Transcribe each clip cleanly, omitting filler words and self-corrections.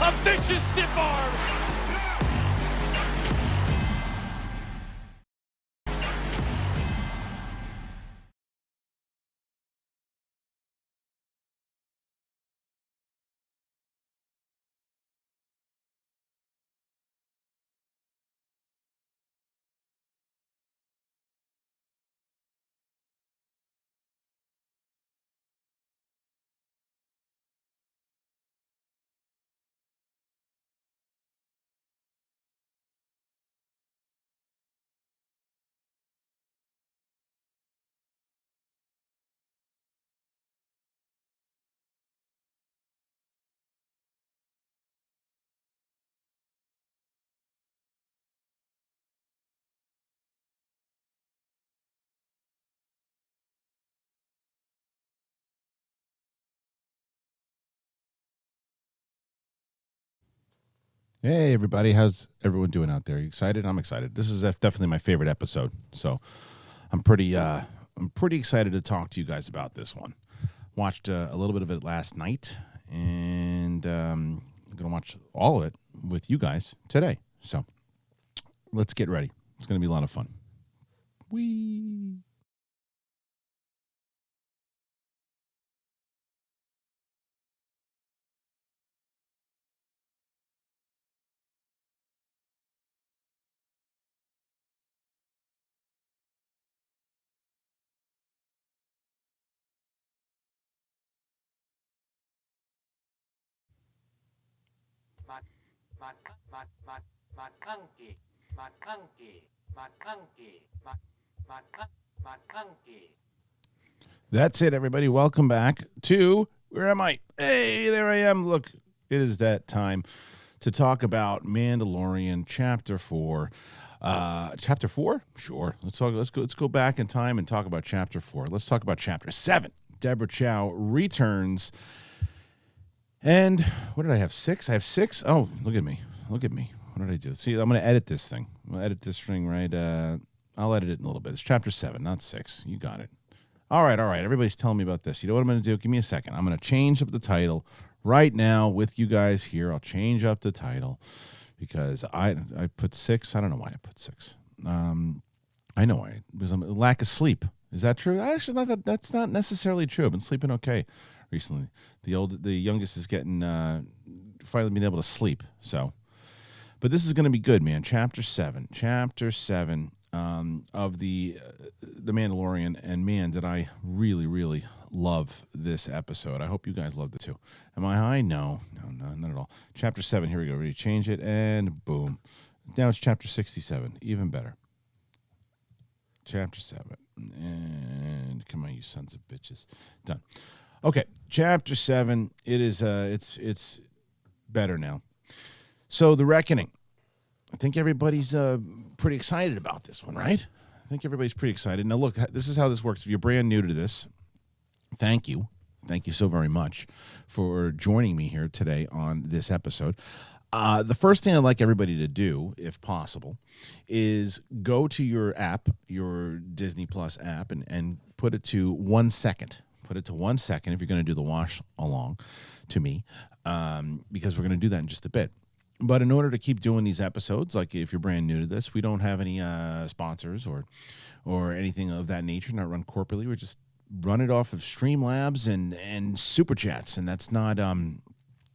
A vicious stiff arm. Hey everybody, how's everyone doing out there? You excited? I'm excited. This is definitely my favorite episode, so I'm pretty excited to talk to you guys about this one. Watched a little bit of it last night, and I'm gonna watch all of it with you guys today. So let's get ready. It's gonna be a lot of fun. Whee! That's it, everybody. Welcome back to Where Am I? Hey, there I am. Look, it is that time to talk about Mandalorian Chapter 4. Chapter 4? Sure. Let's go back in time and talk about Chapter 4. Let's talk about Chapter 7. Deborah Chow returns. And what did I have? 6? I have 6? Oh, look at me. What did I do? See, I'm going to edit this thing. I'm going to edit this thing right. I'll edit it in a little bit. It's Chapter 7, not 6. You got it. All right. Everybody's telling me about this. You know what I'm going to do? Give me a second. I'm going to change up the title right now with you guys here. I'll change up the title because I put 6. I don't know why I put 6. I know why. Because I'm lack of sleep. Is that true? Actually, that's not necessarily true. I've been sleeping okay recently. The youngest is getting finally being able to sleep. So, but this is going to be good, man. Chapter 7. Of the Mandalorian, and man, did I really, really love this episode. I hope you guys loved it too. Am I high? No, not at all. Chapter 7, here we go. Ready to change it, and boom. Now it's chapter 67, even better. Chapter 7, and come on, you sons of bitches. Done. Okay, chapter 7, it is, it's better now. So, The Reckoning. I think everybody's pretty excited about this one, right? I think everybody's pretty excited. Now, look, this is how this works. If you're brand new to this, thank you. Thank you so very much for joining me here today on this episode. The first thing I'd like everybody to do, if possible, is go to your app, your Disney Plus app, and put it to 1 second. Put it to 1 second if you're going to do the watch along to me, because we're going to do that in just a bit. But in order to keep doing these episodes, like if you're brand new to this, we don't have any sponsors or anything of that nature, not run corporately. We just run it off of Streamlabs and SuperChats, and that's not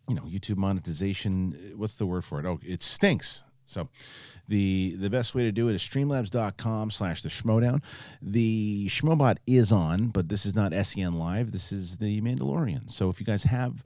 YouTube monetization. What's the word for it? Oh, it stinks. So the best way to do it is streamlabs.com/the Schmoedown. The SCHMOEBOT is on, but this is not SEN Live. This is the Mandalorian. So if you guys have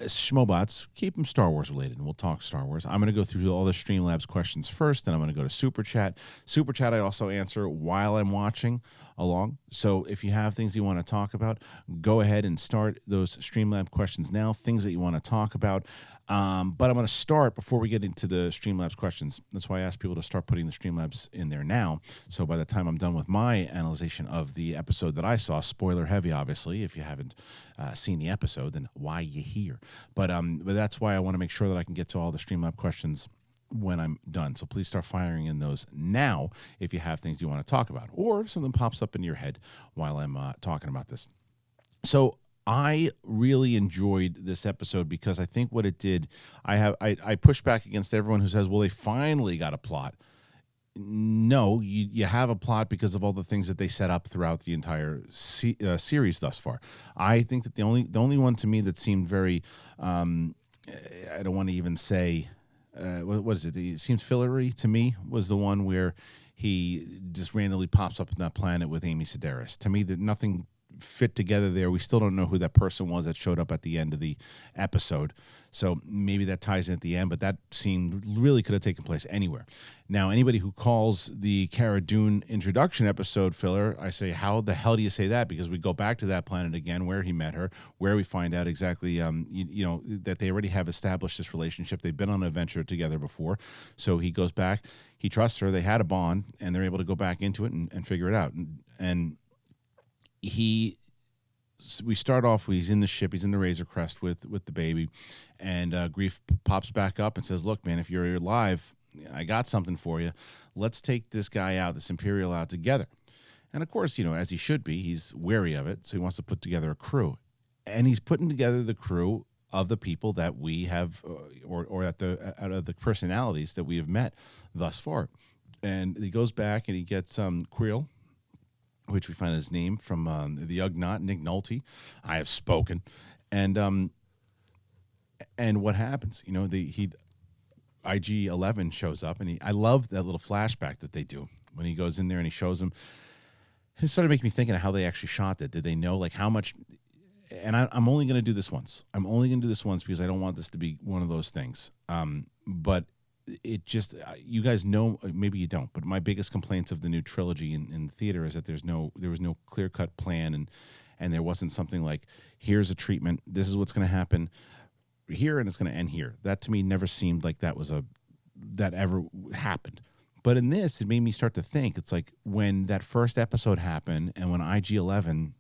SCHMOEBOTs, keep them Star Wars related, and we'll talk Star Wars. I'm going to go through all the Streamlabs questions first, then I'm going to go to Super Chat. Super Chat I also answer while I'm watching along. So if you have things you want to talk about, go ahead and start those Streamlabs questions now, things that you want to talk about. But I'm going to start before we get into the Streamlabs questions. That's why I ask people to start putting the Streamlabs in there now. So by the time I'm done with my analyzation of the episode that I saw, spoiler heavy, obviously, if you haven't seen the episode, then why you here? But that's why I want to make sure that I can get to all the Streamlabs questions when I'm done. So please start firing in those now if you have things you want to talk about, or if something pops up in your head while I'm talking about this. So I really enjoyed this episode because I think what it did, I pushed back against everyone who says, well, they finally got a plot. No, you have a plot because of all the things that they set up throughout the entire series thus far. I think that the only one to me that seemed very, I don't want to even say, what is it? It seems fillery to me was the one where he just randomly pops up on that planet with Amy Sedaris. To me, that nothing fit together there. We still don't know who that person was that showed up at the end of the episode. So maybe that ties in at the end, but that scene really could have taken place anywhere. Now, anybody who calls the Cara Dune introduction episode filler, I say, how the hell do you say that? Because we go back to that planet again where he met her, where we find out exactly, that they already have established this relationship. They've been on an adventure together before. So he goes back, he trusts her, they had a bond, and they're able to go back into it and figure it out. And we start off, he's in the ship, he's in the Razor Crest with the baby, and Grief pops back up and says, look, man, if you're alive, I got something for you. Let's take this guy out, this Imperial out together. And of course, as he should be, he's wary of it, so he wants to put together a crew. And he's putting together the crew of the people that we have, or out of the personalities that we have met thus far. And he goes back and he gets Quill, which we find his name from the Ugnaught, Nick Nolte. I have spoken, and what happens? IG-11 shows up, and I love that little flashback that they do when he goes in there and he shows him. It started making me thinking of how they actually shot that. Did they know like how much? And I'm only going to do this once. I'm only going to do this once because I don't want this to be one of those things. But it just, you guys know, maybe you don't, but my biggest complaints of the new trilogy in theater is that there was no clear-cut plan, and there wasn't something like, here's a treatment, this is what's going to happen here, and it's going to end here. That to me never seemed like that ever happened. But in this, it made me start to think, it's like when that first episode happened, and when IG-11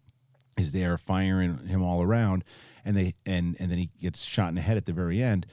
is there firing him all around, and then he gets shot in the head at the very end,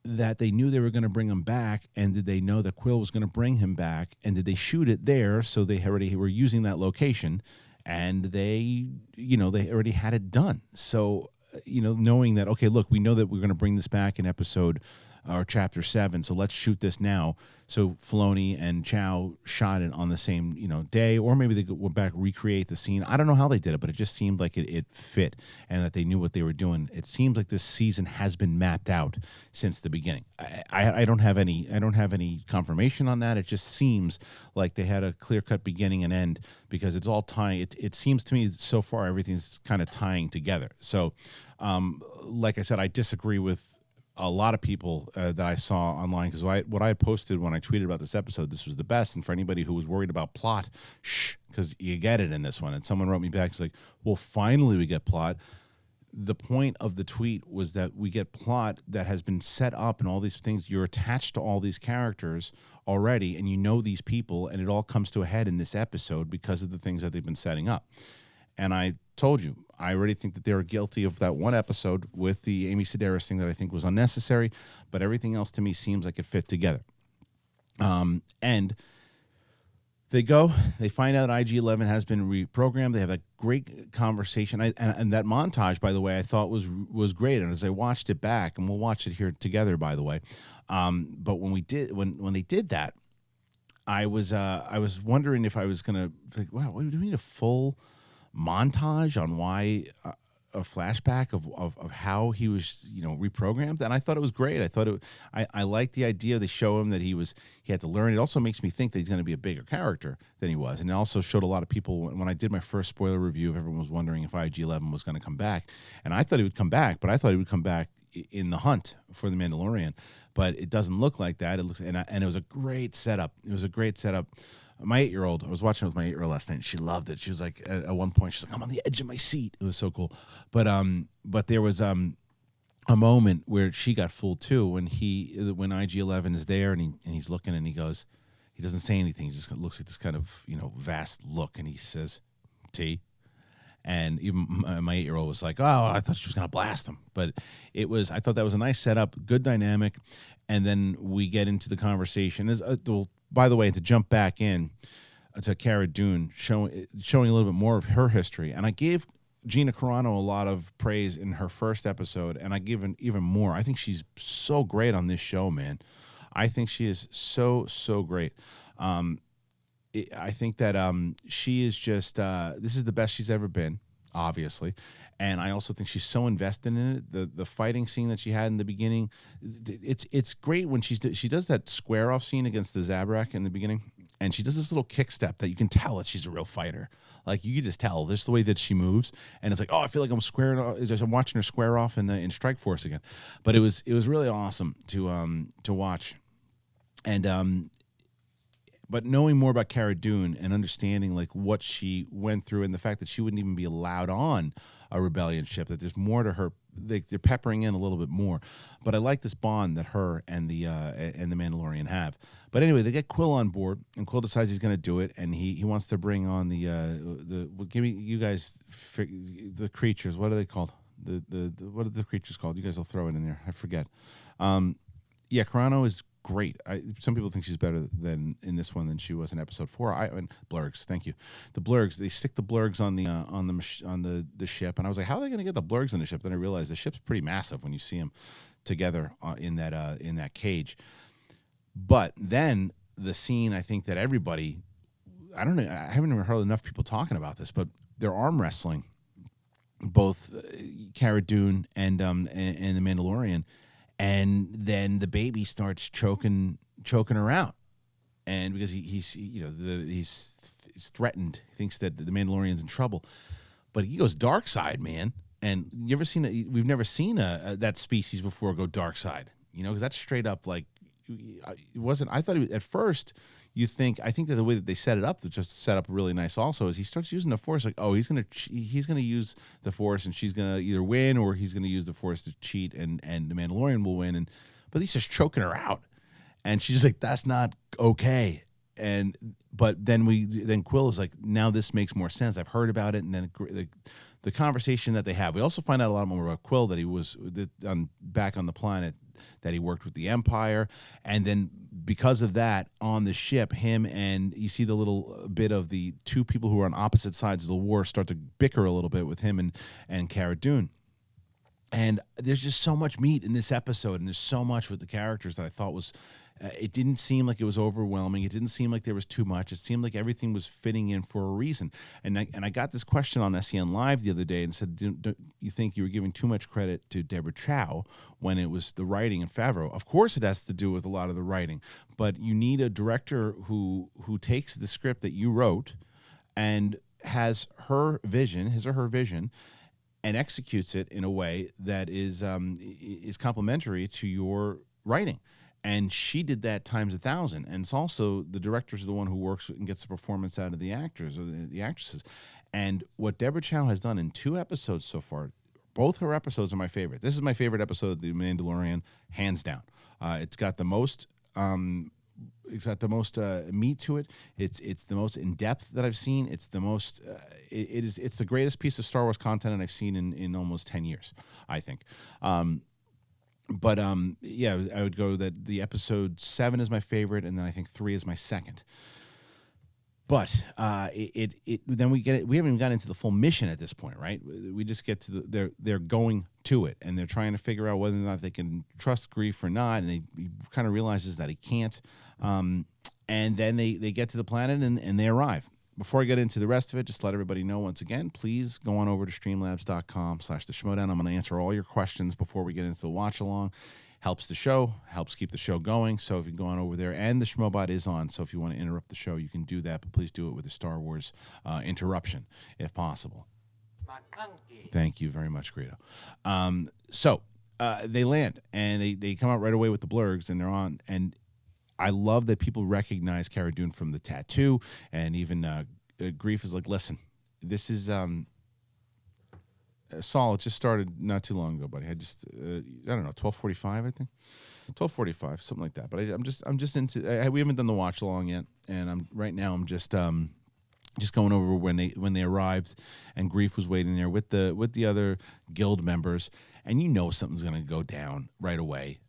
that they knew they were going to bring him back, and did they know that Quill was going to bring him back, and did they shoot it there so they already were using that location, and they already had it done. So, knowing that, okay, look, we know that we're going to bring this back in episode or chapter 7, so let's shoot this now. So Filoni and Chow shot it on the same day, or maybe they went back, recreate the scene. I don't know how they did it, but it just seemed like it fit, and that they knew what they were doing. It seems like this season has been mapped out since the beginning. I don't have any confirmation on that. It just seems like they had a clear-cut beginning and end, because it's all tying. It seems to me so far everything's kind of tying together. So, like I said, I disagree with a lot of people that I saw online, because what I posted when I tweeted about this episode, this was the best. And for anybody who was worried about plot, because you get it in this one. And someone wrote me back, it's like, well, finally we get plot. The point of the tweet was that we get plot that has been set up and all these things. You're attached to all these characters already, and you know these people, and it all comes to a head in this episode because of the things that they've been setting up. And I told you, I already think that they were guilty of that one episode with the Amy Sedaris thing that I think was unnecessary, but everything else to me seems like it fit together. And they find out IG-11 has been reprogrammed. They have a great conversation. And that montage, by the way, I thought was great. And as I watched it back, and we'll watch it here together, by the way. But when they did that, I was wondering if I was going to think, wow, do we need a full montage on why a flashback of how he was reprogrammed? And I thought it was great. I liked the idea. They show him that he had to learn. It also makes me think that he's going to be a bigger character than he was, and it also showed a lot of people when I did my first spoiler review, everyone was wondering if IG-11 was going to come back, and I thought he would come back, but I thought he would come back in the hunt for the Mandalorian, but it doesn't look like that. It looks and it was a great setup. My 8-year-old, I was watching it with my 8-year-old last night, and she loved it. She was like, at one point, she's like, I'm on the edge of my seat. It was so cool. But there was a moment where she got fooled too when IG-11 is there and he's looking and he doesn't say anything. He just looks at this kind of vast look, and he says, T. And even my 8-year-old was like, oh, I thought she was going to blast him. But I thought that was a nice setup, good dynamic. And then we get into the conversation. By the way, to jump back in to Cara Dune, showing a little bit more of her history. And I gave Gina Carano a lot of praise in her first episode, and I give even more. I think she's so great on this show, man. I think she is so great. I think that she is just this is the best she's ever been, obviously, and I also think she's so invested in it. The fighting scene that she had in the beginning, it's great when she does that square off scene against the Zabrak in the beginning, and she does this little kick step that you can tell that she's a real fighter. Like you can just tell, just the way that she moves, and it's like, oh, I feel like I'm watching her square off in Strike Force again. But it was really awesome to watch, and but knowing more about Cara Dune and understanding like what she went through and the fact that she wouldn't even be allowed on a rebellion ship, that there's more to her. They're peppering in a little bit more. But I like this bond that her and the Mandalorian have. But anyway, they get Quill on board, and Quill decides he's going to do it, and he wants to bring on give me you guys the creatures. What are they called? What are the creatures called? You guys will throw it in there. I forget. Yeah, Carano is great. Some people think she's better than in this one than she was in episode 4. Blurgs, thank you. The Blurgs, they stick the Blurgs on the ship, and I was like, how are they going to get the Blurgs on the ship? Then I realized the ship's pretty massive when you see them together in that cage. But then the scene, I think that everybody, I don't know, I haven't even heard enough people talking about this, but they're arm wrestling, both Cara Dune and the Mandalorian. And then the baby starts choking her out, and because he's threatened, he thinks that the Mandalorian's in trouble, but he goes dark side, man. And you ever seen we've never seen that species before go dark side, because that's straight up like it wasn't. I thought at first. I think that the way that they set it up, that just set up really nice also, is he starts using the Force like, oh, he's gonna use the Force, and she's gonna either win or he's gonna use the Force to cheat, and the Mandalorian will win, but he's just choking her out, and she's like, that's not okay. But then Quill is like, now this makes more sense. I've heard about it, and then the conversation that they have. We also find out a lot more about Quill, that he was back on the planet, that he worked with the Empire, and then because of that, on the ship, him and you see the little bit of the two people who are on opposite sides of the war start to bicker a little bit with him and Cara Dune. And there's just so much meat in this episode, and there's so much with the characters that I thought was, it didn't seem like it was overwhelming. It didn't seem like there was too much. It seemed like everything was fitting in for a reason. And I got this question on SEN Live the other day and said, do you think you were giving too much credit to Deborah Chow when it was the writing and Favreau? Of course it has to do with a lot of the writing, but you need a director who takes the script that you wrote and has his or her vision, and executes it in a way that is complementary to your writing. And she did that times 1,000. And it's also the director's the one who works and gets the performance out of the actors or the actresses. And what Deborah Chow has done in 2 episodes so far, both her episodes are my favorite. This is my favorite episode of The Mandalorian, hands down. It's got the most meat to it. It's the most in depth that I've seen. It's the most. It's the greatest piece of Star Wars content that I've seen in almost 10 years, I think. But yeah, I would go that the episode 7 is my favorite, and then I think 3 is my second. But then we get it. We haven't even gotten into the full mission at this point, right? We just get to they're going to it, and they're trying to figure out whether or not they can trust Greef or not. And he kind of realizes that he can't. And then they get to the planet and they arrive. Before I get into the rest of it, just let everybody know once again, please go on over to streamlabs.com/theschmoedown. I'm going to answer all your questions before we get into the watch along. Helps the show, helps keep the show going. So if you go on over there, and the SCHMOEBOT is on, so if you want to interrupt the show, you can do that, but please do it with a Star Wars interruption, if possible. Thank you very much, Greedo. So they land, and they come out right away with the Blurgs, and they're on, and I love that people recognize Cara Dune from the tattoo, and even Greef is like, listen, this is... Saul, it just started not too long ago, buddy. I just, I don't know, 12:45, I think, 12:45, something like that. But I'm just into. We haven't done the watch along yet, and I'm just going over when they arrived, and Greef was waiting there with the other guild members, and something's gonna go down right away.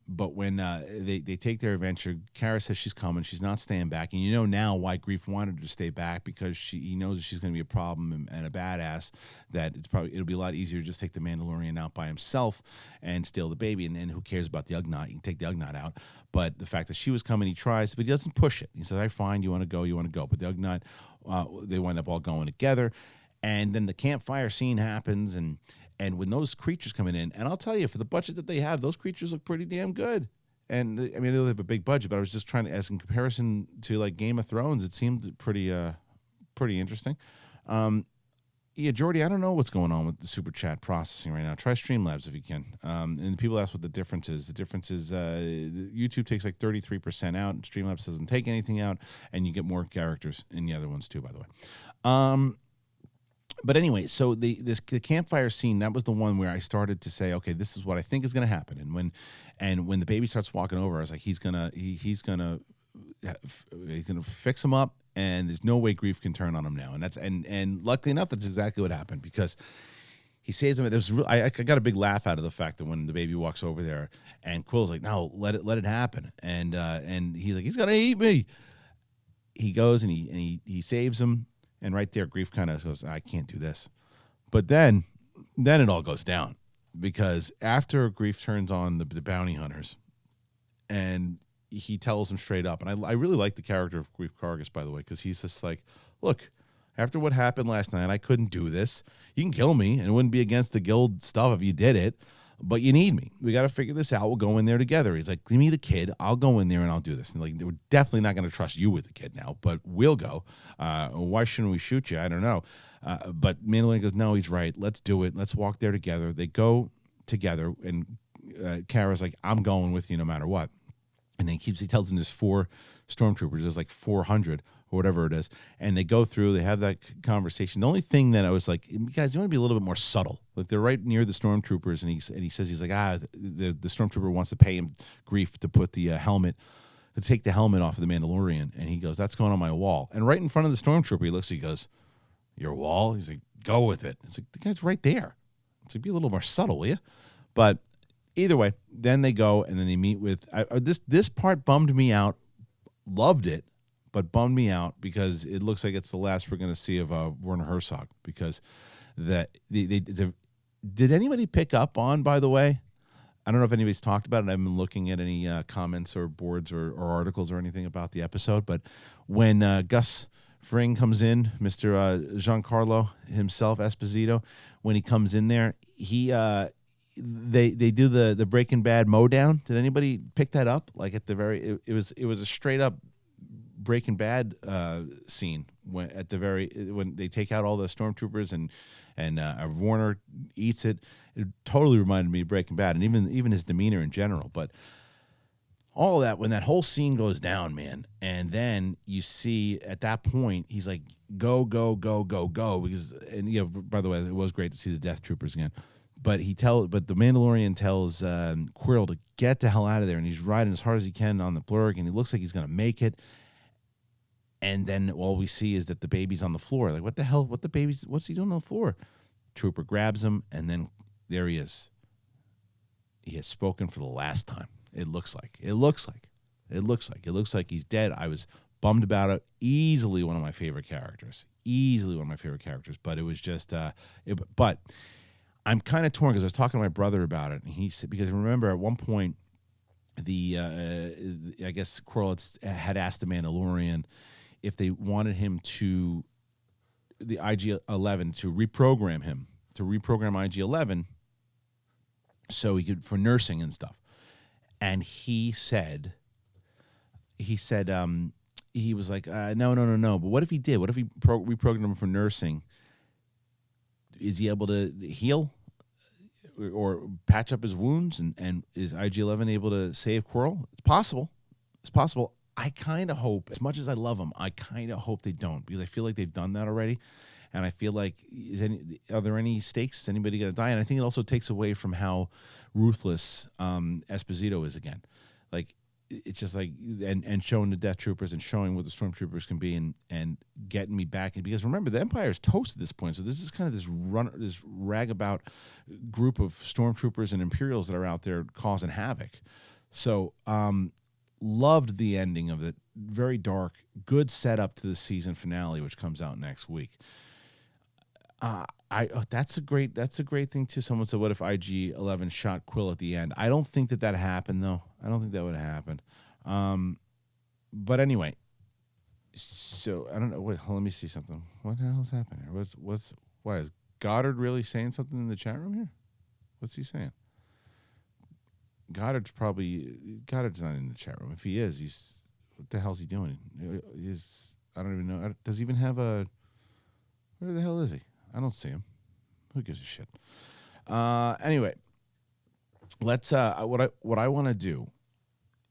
But when they take their adventure, Kara says she's coming. She's not staying back. And you know now why Grief wanted her to stay back, because he knows that she's going to be a problem and a badass, that it'll be a lot easier to just take the Mandalorian out by himself and steal the baby. And then who cares about the Ugnaught? You can take the Ugnaught out. But the fact that she was coming, he tries, but he doesn't push it. He says, all right, fine, you want to go, you want to go. But the Ugnaught, they wind up all going together. And then the campfire scene happens, and when those creatures coming in, and I'll tell you, for the budget that they have, those creatures look pretty damn good. And I mean, they don't have a big budget, but I was just trying to, as in comparison to like Game of Thrones, it seemed pretty interesting. Yeah, Jordy, I don't know what's going on with the super chat processing right now. Try Streamlabs if you can. And people ask what the difference is. The difference is YouTube takes like 33% out, and Streamlabs doesn't take anything out, and you get more characters in the other ones too, by the way. But anyway, so the campfire scene, that was the one where I started to say, okay, this is what I think is going to happen. And when the baby starts walking over, I was like, he's gonna fix him up, and there's no way Grief can turn on him now. And luckily enough, that's exactly what happened, because he saves him. I got a big laugh out of the fact that when the baby walks over there, and Quill's like, no, let it happen, and he's like, he's gonna eat me. He goes and he saves him. And right there, Grief kind of goes, I can't do this. But then it all goes down, because after Grief turns on the bounty hunters, and he tells them straight up, and I really like the character of Grief Kargas, by the way, because he's just like, look, after what happened last night, I couldn't do this. You can kill me, and it wouldn't be against the guild stuff if you did it, but you need me. We got to figure this out. We'll go in there together. He's like, give me the kid. I'll go in there and I'll do this. And like, we're definitely not going to trust you with the kid now, but we'll go. Why shouldn't we shoot you? I don't know. But Mandalorian goes, no, he's right. Let's do it. Let's walk there together. They go together, and Kara's like, I'm going with you no matter what. And then he tells him there's 4 stormtroopers. There's like 400 or whatever it is. And they go through, they have that conversation. The only thing that I was like, guys, you want to be a little bit more subtle. Like, they're right near the stormtroopers, and he says, he's like, the stormtrooper wants to pay him Grief to put the helmet, to take the helmet off of the Mandalorian. And he goes, that's going on my wall. And right in front of the stormtrooper, he looks, he goes, your wall? He's like, go with it. It's like, the guy's right there. It's like, be a little more subtle, will you? But either way, then they go, and then they meet with, this part bummed me out. Loved it, but bummed me out, because it looks like it's the last we're going to see of Werner Herzog, because did anybody pick up on, by the way, I don't know if anybody's talked about it. I haven't been looking at any comments or boards or articles or anything about the episode, but when Gus Fring comes in, Mr. Giancarlo himself, Esposito, when he comes in there, they do the Breaking Bad mow down. Did anybody pick that up? Like at the very, it was a straight up Breaking Bad scene when they take out all the stormtroopers, and Warner eats it. It totally reminded me of Breaking Bad, and even his demeanor in general. But all of that, when that whole scene goes down, man, and then you see at that point he's like, go, go, go, go, go, because, and you know, by the way, it was great to see the Death Troopers again. But the Mandalorian tells Quirrell to get the hell out of there, and he's riding as hard as he can on the blurg, and he looks like he's going to make it. And then all we see is that the baby's on the floor. Like, what the hell? What's he doing on the floor? Trooper grabs him, and then there he is. He has spoken for the last time. It looks like he's dead. I was bummed about it. Easily one of my favorite characters. But it was just, but I'm kind of torn, because I was talking to my brother about it, and he said, because remember at one point, I guess Quirrell had asked the Mandalorian if they wanted him to, the IG-11, to reprogram IG-11 so he could, for nursing and stuff. And he said, he was like, no. But what if he did? What if he reprogrammed him for nursing? Is he able to heal or patch up his wounds? And is IG-11 able to save Quirrell? It's possible. I kind of hope, as much as I love them, I kind of hope they don't, because I feel like they've done that already. And I feel like, are there any stakes? Is anybody going to die? And I think it also takes away from how ruthless Esposito is again. Like, it's just like and showing the Death Troopers and showing what the Stormtroopers can be and getting me back. And because remember, the Empire's toast at this point, so this is kind of this ragabout group of Stormtroopers and Imperials that are out there causing havoc. So loved the ending of it. Very dark, good setup to the season finale, which comes out next week. That's a great thing too. Someone said, "What if IG-11 shot Quill at the end?" I don't think that happened though. I don't think that would have happened. But anyway, so I don't know. Wait, let me see something. What the hell is happening here? Why is Goddard really saying something in the chat room here? What's he saying? Goddard's not in the chat room. If he is, what the hell's he doing? I don't even know. Does he even have a? Where the hell is he? I don't see him. Who gives a shit? Anyway, let's. What I want to do.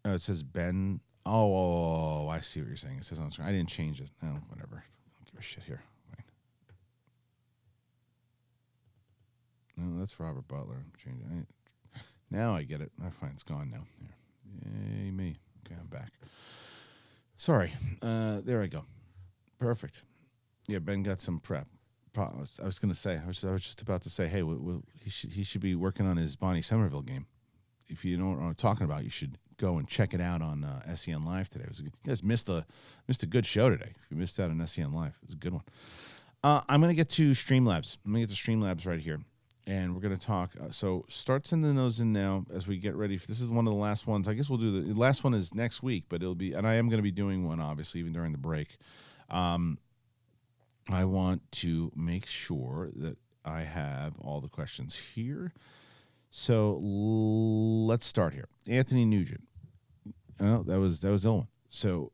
It says Ben. Oh, I see what you're saying. It says on screen. I didn't change it. No, whatever. I don't give a shit here. Right. No, that's Robert Butler. Change it. Now I get it. I find it's gone now. Yay me. Okay, I'm back. Sorry. There I go. Perfect. Yeah, Ben got some prep. I was going to say. I was just about to say. Hey, he should be working on his Bonnie Somerville game. If you know what I'm talking about, you should go and check it out on SEN Live today. You guys missed a good show today. If you missed out on SEN Live, it was a good one. I'm going to get to Streamlabs. I'm going to get to Streamlabs right here. And we're going to talk. So start sending those in now as we get ready. This is one of the last ones. I guess we'll do the last one is next week, but it'll be, and I am going to be doing one, obviously, even during the break. I want to make sure that I have all the questions here. So let's start here. Anthony Nugent. Oh, that was Owen. So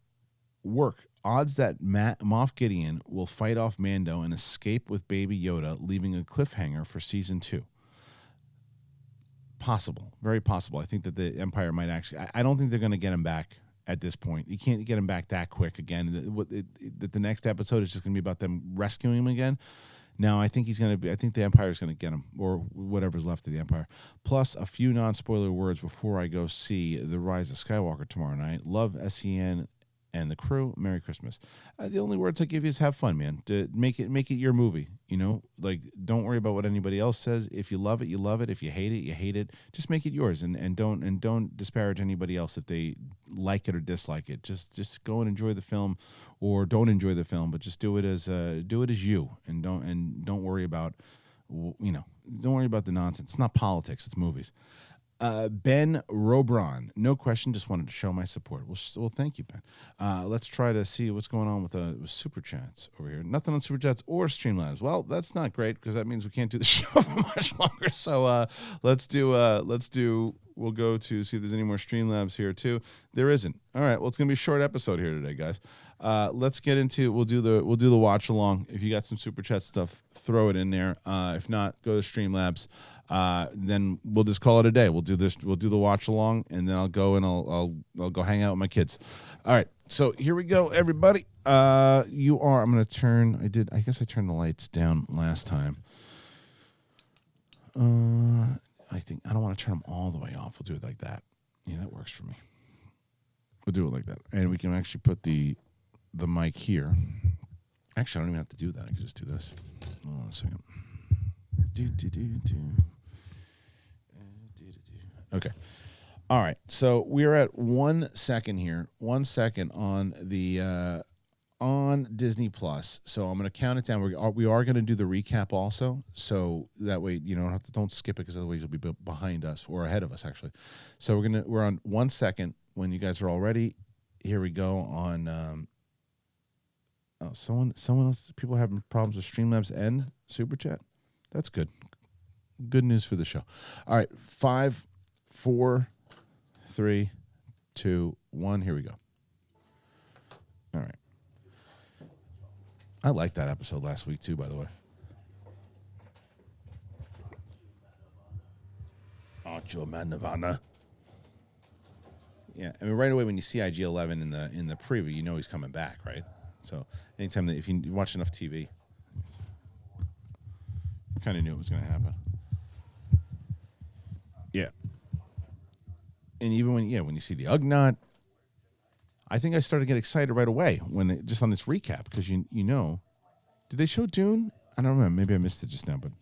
work. Odds that Moff Gideon will fight off Mando and escape with Baby Yoda, leaving a cliffhanger for season 2. Possible. Very possible. I think that the Empire might actually... I don't think they're going to get him back at this point. You can't get him back that quick again. The next episode is just going to be about them rescuing him again. No, I think he's going to be... I think the Empire is going to get him, or whatever's left of the Empire. Plus, a few non-spoiler words before I go see The Rise of Skywalker tomorrow night. Love SEN and the crew. Merry Christmas. The only words I give you is have fun, man. To make it your movie. You know, like, don't worry about what anybody else says. If you love it, you love it. If you hate it, you hate it. Just make it yours, and don't disparage anybody else if they like it or dislike it. Just go and enjoy the film, or don't enjoy the film, but just do it as you, and don't worry about don't worry about the nonsense. It's not politics. It's movies. Ben Robron, no question, just wanted to show my support. Well, thank you, Ben. Let's try to see what's going on with Super Chats over here. Nothing on Super Chats or Streamlabs. Well, that's not great because that means we can't do the show for much longer. So we'll go to see if there's any more Streamlabs here too. There isn't. All right. Well, it's gonna be a short episode here today, guys. Let's get into. We'll do the watch along. If you got some Super Chat stuff, throw it in there. If not, go to Streamlabs. Then we'll just call it a day. We'll do this. We'll do the watch along, and then I'll go and I'll go hang out with my kids. All right. So here we go, everybody. I'm gonna turn. I guess I turned the lights down last time. I think I don't want to turn them all the way off. We'll do it like that. Yeah, that works for me. We'll do it like that, and we can actually put the mic here. Actually, I don't even have to do that. I can just do this. Hold on a second. Okay. All right. So we're at 1 second here. 1 second on the on Disney Plus. So I'm going to count it down. We are going to do the recap also. So that way don't skip it, because otherwise you'll be behind us or ahead of us actually. So we're on 1 second when you guys are all ready. Here we go on. Someone else. People having problems with Streamlabs and Super Chat. That's good. Good news for the show. All right, 5, 4, 3, 2, 1. Here we go. All right. I liked that episode last week too, by the way. Archer Man Nirvana. Yeah, I mean, right away when you see IG-11 in the preview, you know he's coming back, right? So anytime that if you watch enough TV, you kind of knew it was going to happen. Yeah. And even when you see the Ugnaught, I think I started to get excited right away just on this recap because you know, did they show Dune? I don't remember. Maybe I missed it just now, but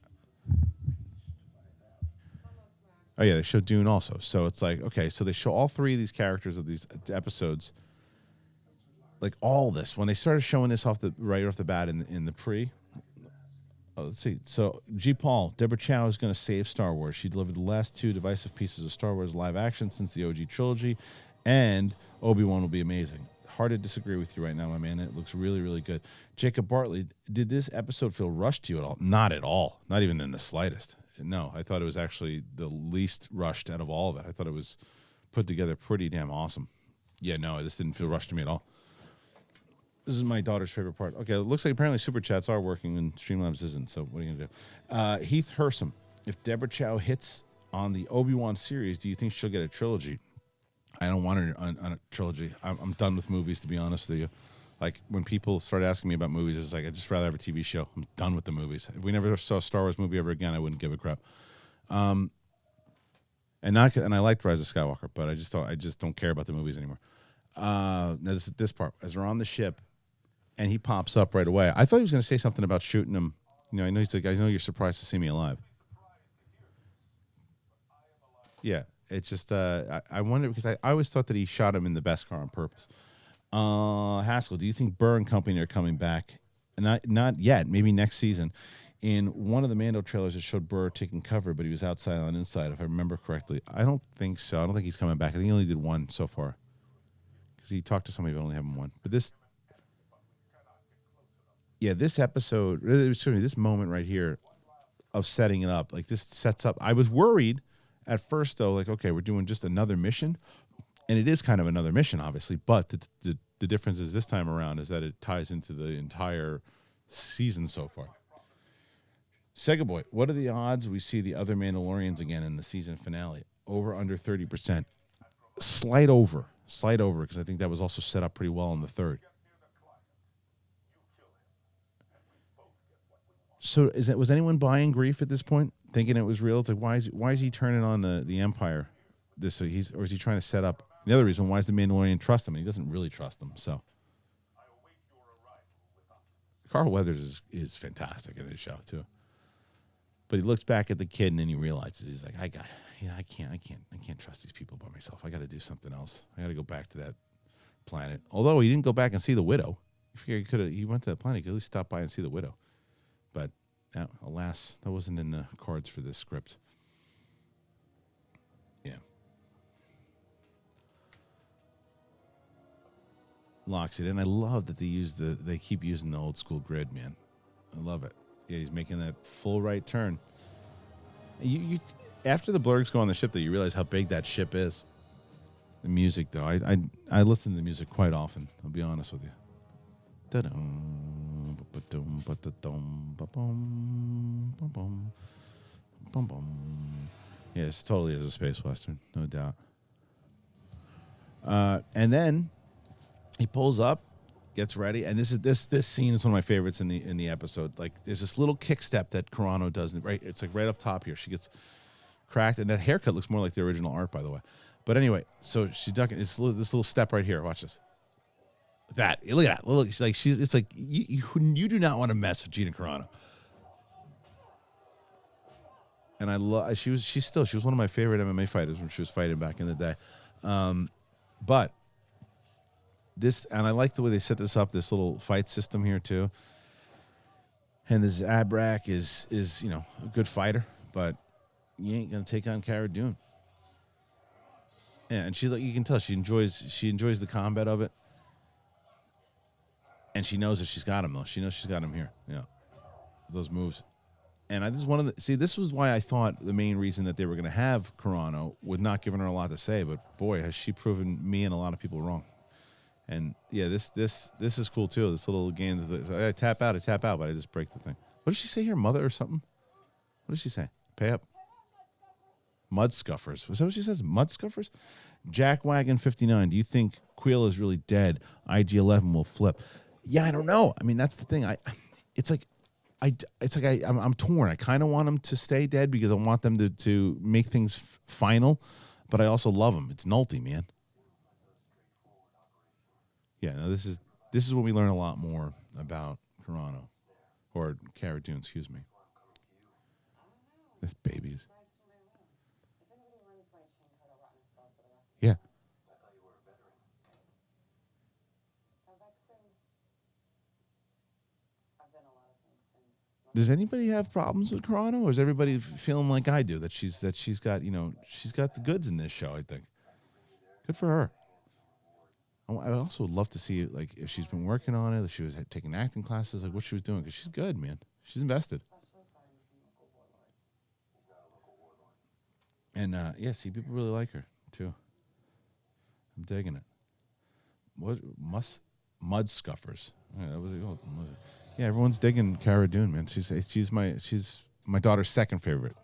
oh yeah, they show Dune also. So it's like, okay, so they show all three of these characters of these episodes, like all this. When they started showing this right off the bat in the pre. Oh, let's see. So G. Paul, Deborah Chow is going to save Star Wars. She delivered the last 2 divisive pieces of Star Wars live action since the OG trilogy, and Obi-Wan will be amazing. Hard to disagree with you right now, my man. It looks really, really good. Jacob Bartley, did this episode feel rushed to you at all? Not at all. Not even in the slightest. No, I thought it was actually the least rushed out of all of it. I thought it was put together pretty damn awesome. Yeah, no, this didn't feel rushed to me at all. This is my daughter's favorite part. Okay, it looks like apparently Super Chats are working and Streamlabs isn't, so what are you going to do? Heath Hersom, if Deborah Chow hits on the Obi-Wan series, do you think she'll get a trilogy? I don't want her on a trilogy. I'm done with movies, to be honest with you. Like, when people start asking me about movies, it's like, I'd just rather have a TV show. I'm done with the movies. If we never saw a Star Wars movie ever again, I wouldn't give a crap. And I liked Rise of Skywalker, but I just don't care about the movies anymore. Now this part, as they're on the ship, and he pops up right away. I thought he was going to say something about shooting him. You know, I know he's like, I know you're surprised to see me alive. Yeah, it's just I wonder because I always thought that he shot him in the Beskar on purpose. Haskell, do you think Burr and company are coming back? Not yet. Maybe next season. In one of the Mando trailers, it showed Burr taking cover, but he was outside on inside, if I remember correctly. I don't think so. I don't think he's coming back. I think he only did one so far because he talked to somebody but only having one. But this episode, this moment right here of setting it up, like this sets up. I was worried at first, though, like, okay, we're doing just another mission. And it is kind of another mission, obviously. But the difference is this time around is that it ties into the entire season so far. Sega Boy, what are the odds we see the other Mandalorians again in the season finale? Over, under 30%. Slight over, because I think that was also set up pretty well in the third. So was anyone buying grief at this point, thinking it was real? It's like, why is he turning on the Empire? Or is he trying to set up? The other reason, why does the Mandalorian trust him? And he doesn't really trust him. So Carl Weathers is fantastic in his show too. But he looks back at the kid and then he realizes he's like, I can't trust these people by myself. I got to do something else. I got to go back to that planet. Although he didn't go back and see the widow. I figure he went to that planet. He could at least stop by and see the widow. But alas, that wasn't in the cards for this script. Yeah. Locks it in. I love that they keep using the old school grid, man. I love it. Yeah, he's making that full right turn. You after the blurgs go on the ship, though, you realize how big that ship is. The music, though, I listen to the music quite often. I'll be honest with you. Yes, totally is a space western, no doubt. And then he pulls up, gets ready, and this scene is one of my favorites in the episode. Like, there's this little kick step that Carano does, right? It's like right up top here. She gets cracked, and that haircut looks more like the original art, by the way. But anyway, so she's ducking. It's this little step right here. Watch this. Look at that. Look, it's like you do not want to mess with Gina Carano. And I love she was one of my favorite MMA fighters when she was fighting back in the day. But this, and I like the way they set this up, this little fight system here too. And this Abrak is a good fighter, but you ain't gonna take on Cara Dune. Yeah, and she's like, you can tell she enjoys the combat of it. And she knows that she's got him, though. She knows she's got him here. Yeah. Those moves. And this was why I thought the main reason that they were going to have Carano with not giving her a lot to say. But, boy, has she proven me and a lot of people wrong. And, yeah, this is cool, too. This little game. I tap out, but I just break the thing. What did she say here? Mother or something? What did she say? Pay up. Mud scuffers. Was that what she says? Mud scuffers? Jackwagon 59. Do you think Queel is really dead? IG-11 will flip. Yeah, I don't know. I mean, that's the thing. I'm torn. I kind of want them to stay dead because I want them to make things final, but I also love them. It's Nolte, man. Yeah, no, this is when we learn a lot more about Toronto, or Cara Dune, excuse me. This babies. Yeah. Does anybody have problems with Toronto, or is everybody feeling like I do that she's got she's got the goods in this show? I think good for her. I also would love to see like if she's been working on it, if she was taking acting classes, like what she was doing, because she's good, man. She's invested. And yeah, see, people really like her too. I'm digging it. What mud scuffers? Yeah, that was it. Yeah, everyone's digging Cara Dune, man. She's my daughter's second favorite.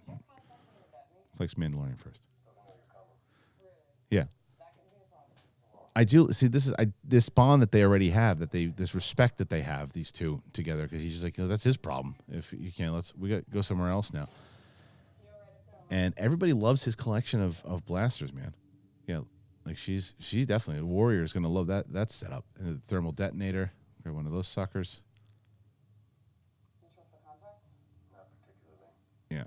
Likes Mandalorian first. Yeah, I do see. This bond that they already have, this respect that they have, these two together, because he's just like, that's his problem. If you can't, we got to go somewhere else now. And everybody loves his collection of blasters, man. Yeah, like she's definitely a warrior is gonna love that setup. And the thermal detonator, grab one of those suckers. Yeah,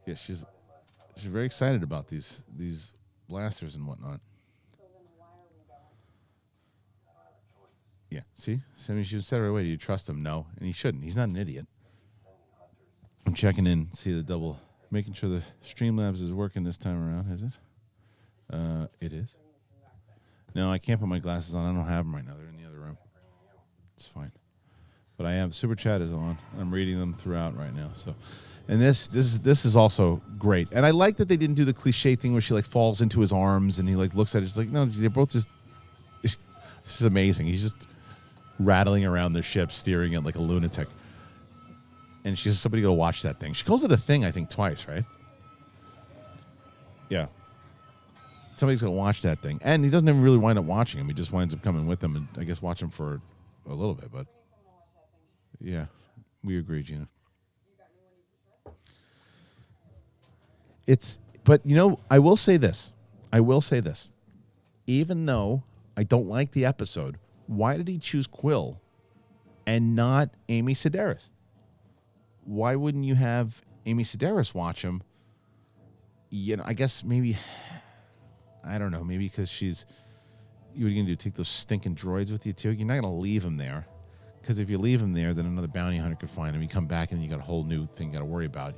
yeah, she's very excited about these blasters and whatnot. Yeah, see, I mean, she said right away, do you trust him? No, and he shouldn't. He's not an idiot. I'm checking in, see the double, making sure the Streamlabs is working this time around. Is it? It is. No, I can't put my glasses on. I don't have them right now. They're in the other room. It's fine. But I have Super Chat is on. I'm reading them throughout right now. So, and this is also great. And I like that they didn't do the cliche thing where she like falls into his arms and he like looks at it. It's like, no, they're both just. This is amazing. He's just rattling around the ship, steering it like a lunatic. And she says, somebody go watch that thing. She calls it a thing, I think, twice, right? Yeah. Somebody's going to watch that thing. And he doesn't even really wind up watching him. He just winds up coming with them and I guess watch him for a little bit. But yeah, we agree, Gina. But I will say this. Even though I don't like the episode, why did he choose Quill and not Amy Sedaris? Why wouldn't you have Amy Sedaris watch him? I guess maybe, I don't know, maybe because what are you going to do, take those stinking droids with you too? You're not going to leave him there. Because if you leave him there, then another bounty hunter could find him. You come back and you got a whole new thing you got to worry about.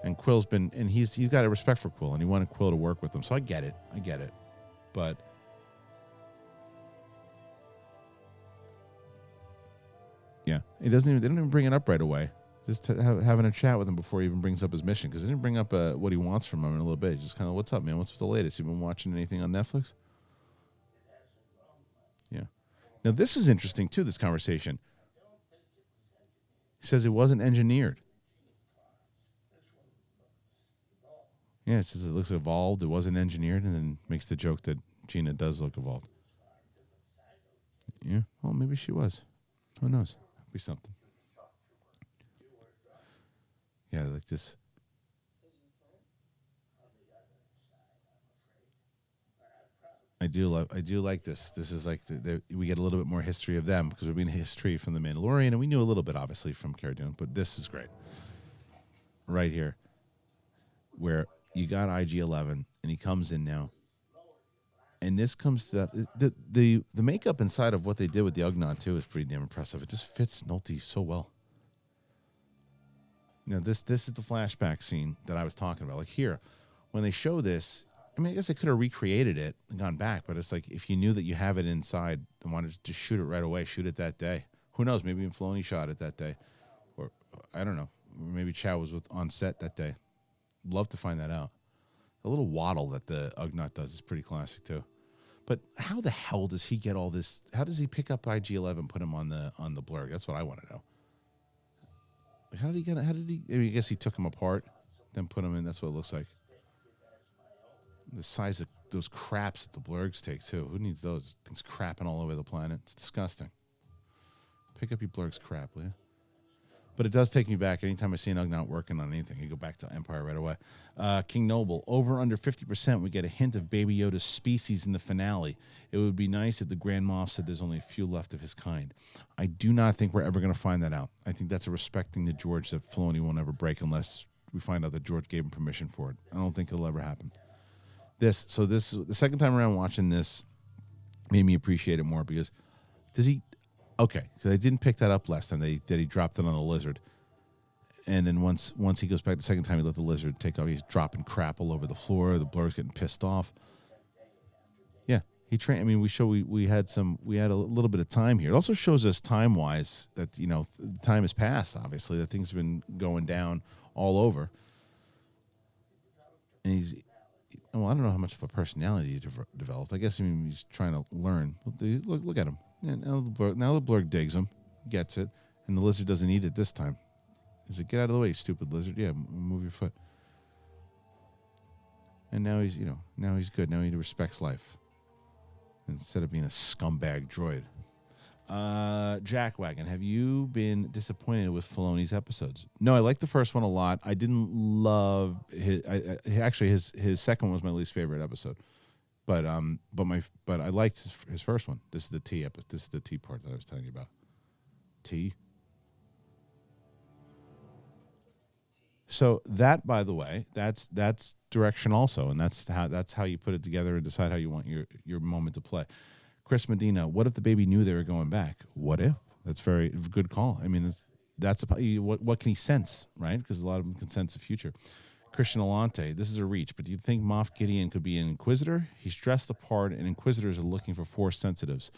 And Quill's he's got a respect for Quill, and he wanted Quill to work with him. So I get it. But yeah, they don't even bring it up right away. Just having a chat with him before he even brings up his mission, because he didn't bring up what he wants from him in a little bit. Just kind of, what's up, man? What's the latest? You been watching anything on Netflix? Yeah. Now, this is interesting, too, this conversation. He says it wasn't engineered. Yeah, it says it looks evolved. It wasn't engineered, and then makes the joke that Gina does look evolved. Yeah, well, maybe she was. Who knows? Could be something. Yeah, like this. I do like this. This is like we get a little bit more history of them because we've been history from the Mandalorian, and we knew a little bit obviously from Cara Dune, but this is great. Right here, where you got IG-11, and he comes in now, and this comes to the makeup inside of what they did with the Ugnaught too is pretty damn impressive. It just fits Nolte so well. Now this is the flashback scene that I was talking about. Like here, when they show this, I mean, I guess they could have recreated it and gone back, but it's like if you knew that you have it inside and wanted to just shoot it right away, shoot it that day. Who knows? Maybe even Filoni shot it that day, or I don't know. Maybe Chow was on set that day. Love to find that out. The little waddle that the Ugnaught does is pretty classic too. But how the hell does he get all this? How does he pick up IG-11, put him on the blurg? That's what I want to know. How did he get? How did he? I guess he took him apart, then put him in. That's what it looks like. The size of those craps that the blurgs take too. Who needs those things crapping all over the planet? It's disgusting. Pick up your blurgs crap, will you? But it does take me back. Anytime I see an Ugnaught working on anything, I go back to Empire right away. King Noble, over under 50%, we get a hint of Baby Yoda's species in the finale. It would be nice if the Grand Moff said there's only a few left of his kind. I do not think we're ever going to find that out. I think that's a respecting to George that Filoni won't ever break unless we find out that George gave him permission for it. I don't think it'll ever happen. The second time around watching this made me appreciate it more because does he... Okay, because I didn't pick that up last time that he dropped it on the lizard. And then once he goes back the second time, he let the lizard take off. He's dropping crap all over the floor. The blur's getting pissed off. Yeah, he trained. I mean, we had a little bit of time here. It also shows us time wise that time has passed. Obviously, that things have been going down all over. And I don't know how much of a personality he developed. I guess he's trying to learn. Look at him. Yeah, now the blur digs him, gets it, and the lizard doesn't eat it this time. He's like, get out of the way, you stupid lizard. Yeah, move your foot. And now he's good. Now he respects life instead of being a scumbag droid. Jackwagon, have you been disappointed with Filoni's episodes? No, I liked the first one a lot. I didn't love his second one was my least favorite episode. But I liked his first one. This is the T episode. This is the T part that I was telling you about. T. So that, by the way, that's direction also, and that's how you put it together and decide how you want your moment to play. Chris Medina, what if the baby knew they were going back? What if? That's very good call. I mean, what can he sense, right? Because a lot of them can sense the future. Kristian Alante, this is a reach, but do you think Moff Gideon could be an Inquisitor? He's dressed the part, and Inquisitors are looking for Force sensitives.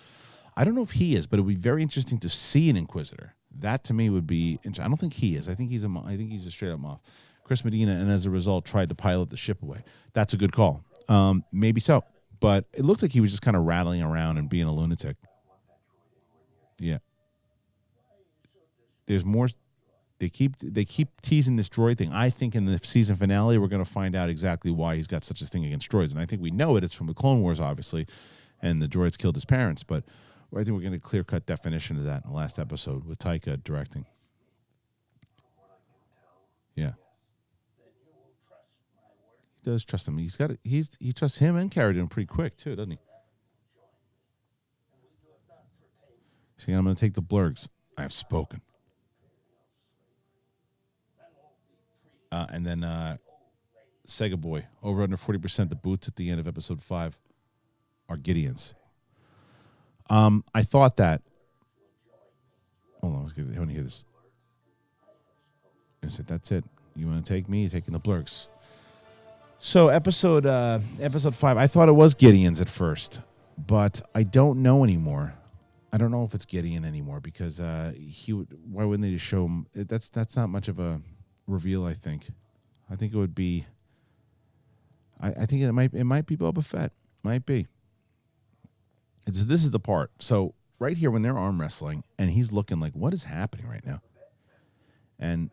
I don't know if he is, but it would be very interesting to see an Inquisitor. That to me would be interesting. I don't think he is. I think he's a straight up Moff. Chris Medina, and as a result, tried to pilot the ship away. That's a good call. Maybe so, but it looks like he was just kind of rattling around and being a lunatic. Yeah. There's more. They keep teasing this droid thing. I think in the season finale, we're going to find out exactly why he's got such a thing against droids. And I think we know it. It's from the Clone Wars, obviously, and the droids killed his parents. But I think we're getting a clear-cut definition of that in the last episode with Taika directing. Yeah. He does trust him. He trusts him and Cara Dune pretty quick, too, doesn't he? See, I'm going to take the blurgs. I have spoken. And then Sega Boy, over under 40%. The boots at the end of episode 5 are Gideon's. I thought that. Hold on, I want to hear this. I said, that's it. You want to take me? You're taking the blurgs. So episode 5, I thought it was Gideon's at first, but I don't know anymore. I don't know if it's Gideon anymore because why wouldn't they just show him? That's not much of a reveal. I think it would be. I think it might be Boba Fett. Might be. This is the part. So right here when they're arm wrestling and he's looking like, what is happening right now? And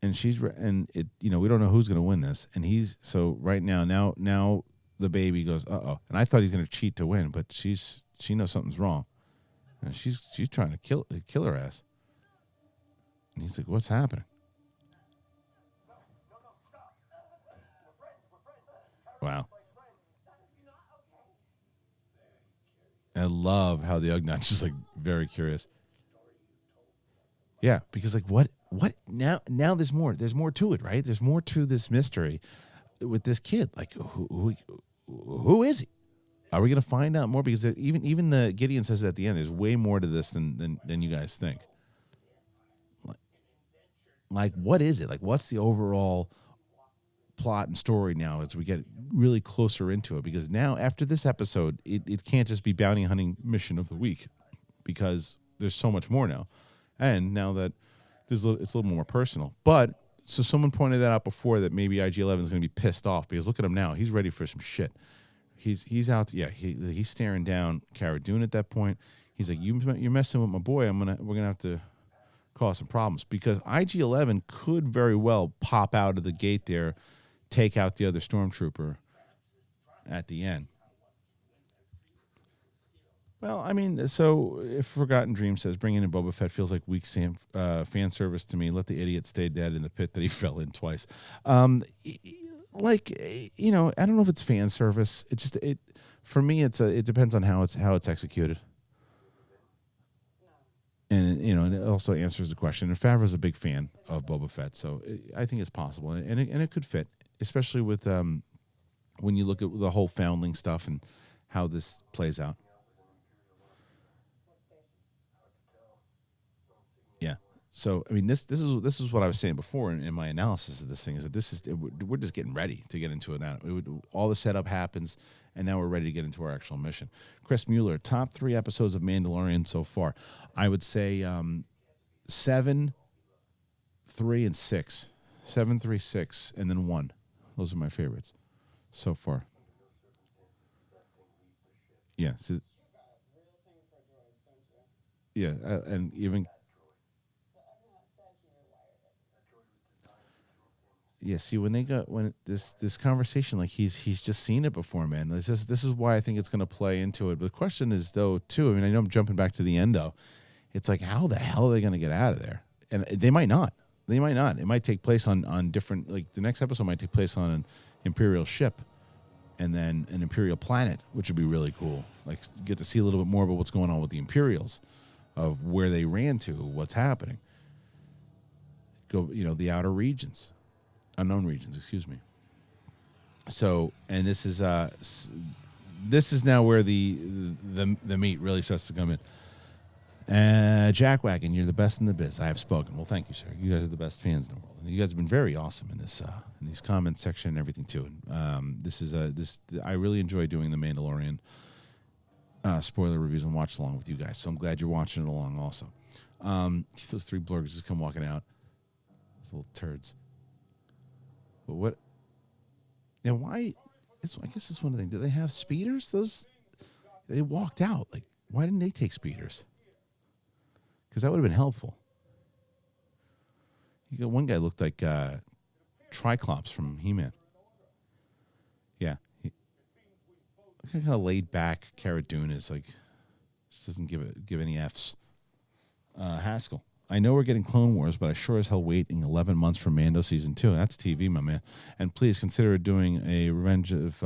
we don't know who's going to win this. And so right now the baby goes, uh-oh. And I thought he's going to cheat to win, but she knows something's wrong. And she's trying to kill her ass. And he's like, what's happening? Wow. I love how the Ugnaughts just like very curious. Yeah, because like what now there's more to it, right? There's more to this mystery with this kid. Like who is he? Are we going to find out more? Because even the Gideon says it at the end, there's way more to this than you guys think. Like what is it? Like what's the overall plot and story now as we get really closer into it? Because now after this episode, it can't just be bounty hunting mission of the week because there's so much more now. And now that it's a little more personal. But so someone pointed that out before that maybe IG-11 is going to be pissed off because look at him now. He's ready for some shit. He's out. Yeah, he's staring down Cara Dune at that point. He's like, you're messing with my boy. We're gonna have to cause some problems because IG-11 could very well pop out of the gate there, take out the other stormtrooper at the end. Well, I mean, so if Forgotten Dream says bringing in Boba Fett feels like weak fan service to me. Let the idiot stay dead in the pit that he fell in twice. I don't know if it's fan service. It for me, it depends on how it's executed. And and it also answers the question. And Favreau's a big fan of Boba Fett, so I think it's possible, and it could fit, especially with when you look at the whole foundling stuff and how this plays out. Yeah. So I mean, this is what I was saying before in my analysis of this thing is that we're just getting ready to get into it now. All the setup happens, and now we're ready to get into our actual mission. Chris Mueller, top 3 episodes of Mandalorian so far. I would say 7, 3, and 6. 7, 3, 6, and then 1. Those are my favorites so far. Yeah. So, yeah, and even yeah. See, when this conversation, like he's just seen it before, man. This is why I think it's going to play into it. But the question is though, too. I mean, I know I'm jumping back to the end though. It's like, how the hell are they going to get out of there? And they might not. They might not. It might take place on different. Like the next episode might take place on an Imperial ship, and then an Imperial planet, which would be really cool. Like get to see a little bit more about what's going on with the Imperials, of where they ran to, what's happening. Go, the outer regions, unknown regions. Excuse me. So, and this is now where the meat really starts to come in. Jack Wagon, you're the best in the biz. I have spoken. Well, thank you, sir. You guys are the best fans in the world. And you guys have been very awesome in this in these comment section and everything too. I really enjoy doing the Mandalorian spoiler reviews and watch along with you guys. So I'm glad you're watching it along also. Those 3 blurgs just come walking out. Those little turds. But what? Now, why? I guess it's one of the things. Do they have speeders? They walked out. Like, why didn't they take speeders? Because that would have been helpful. You got one guy looked like Triclops from He-Man. Yeah, kind of laid back. Cara Dune is like, just doesn't give any Fs. Haskell, I know we're getting Clone Wars, but I sure as hell waiting 11 months for Mando season 2. That's TV, my man. And please consider doing a Revenge of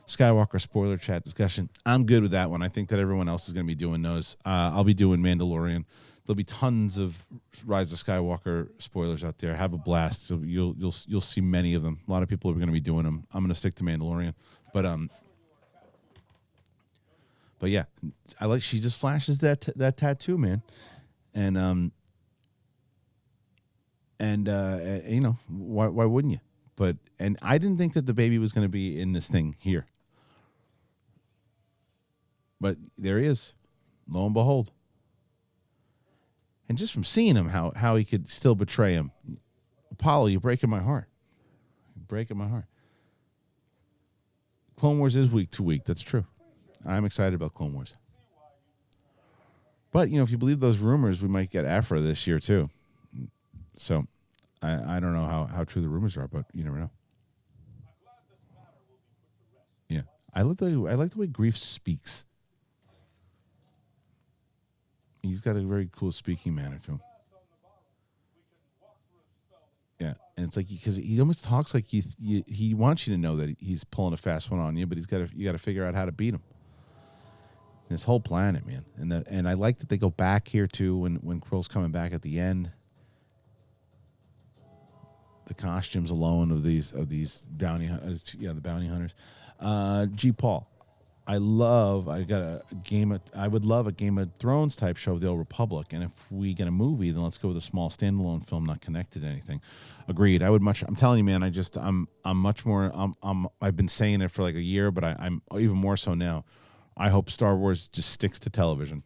Skywalker spoiler chat discussion. I'm good with that one. I think that everyone else is going to be doing those. I'll be doing Mandalorian. There'll be tons of Rise of Skywalker spoilers out there. Have a blast. So you'll see many of them. A lot of people are going to be doing them. I'm going to stick to Mandalorian, but yeah, she just flashes that tattoo, man, and why wouldn't you? And I didn't think that the baby was going to be in this thing here. But there he is, lo and behold. And just from seeing him, how he could still betray him. Apollo, you're breaking my heart. You're breaking my heart. Clone Wars is week to week. That's true. I'm excited about Clone Wars. But, if you believe those rumors, we might get Afra this year, too. So, I don't know how true the rumors are, but you never know. Yeah. I like the way Grief speaks. He's got a very cool speaking manner to him. Yeah, and it's like because he almost talks like he wants you to know that he's pulling a fast one on you, but you got to figure out how to beat him. This whole planet, man, and I like that they go back here too when Krill's coming back at the end. The costumes alone of these bounty hunters, the bounty hunters. G. Paul. I would love a Game of Thrones type show, The Old Republic. And if we get a movie, then let's go with a small standalone film, not connected to anything. Agreed. I'm telling you, man. I'm much more. I've been saying it for like a year, but I'm even more so now. I hope Star Wars just sticks to television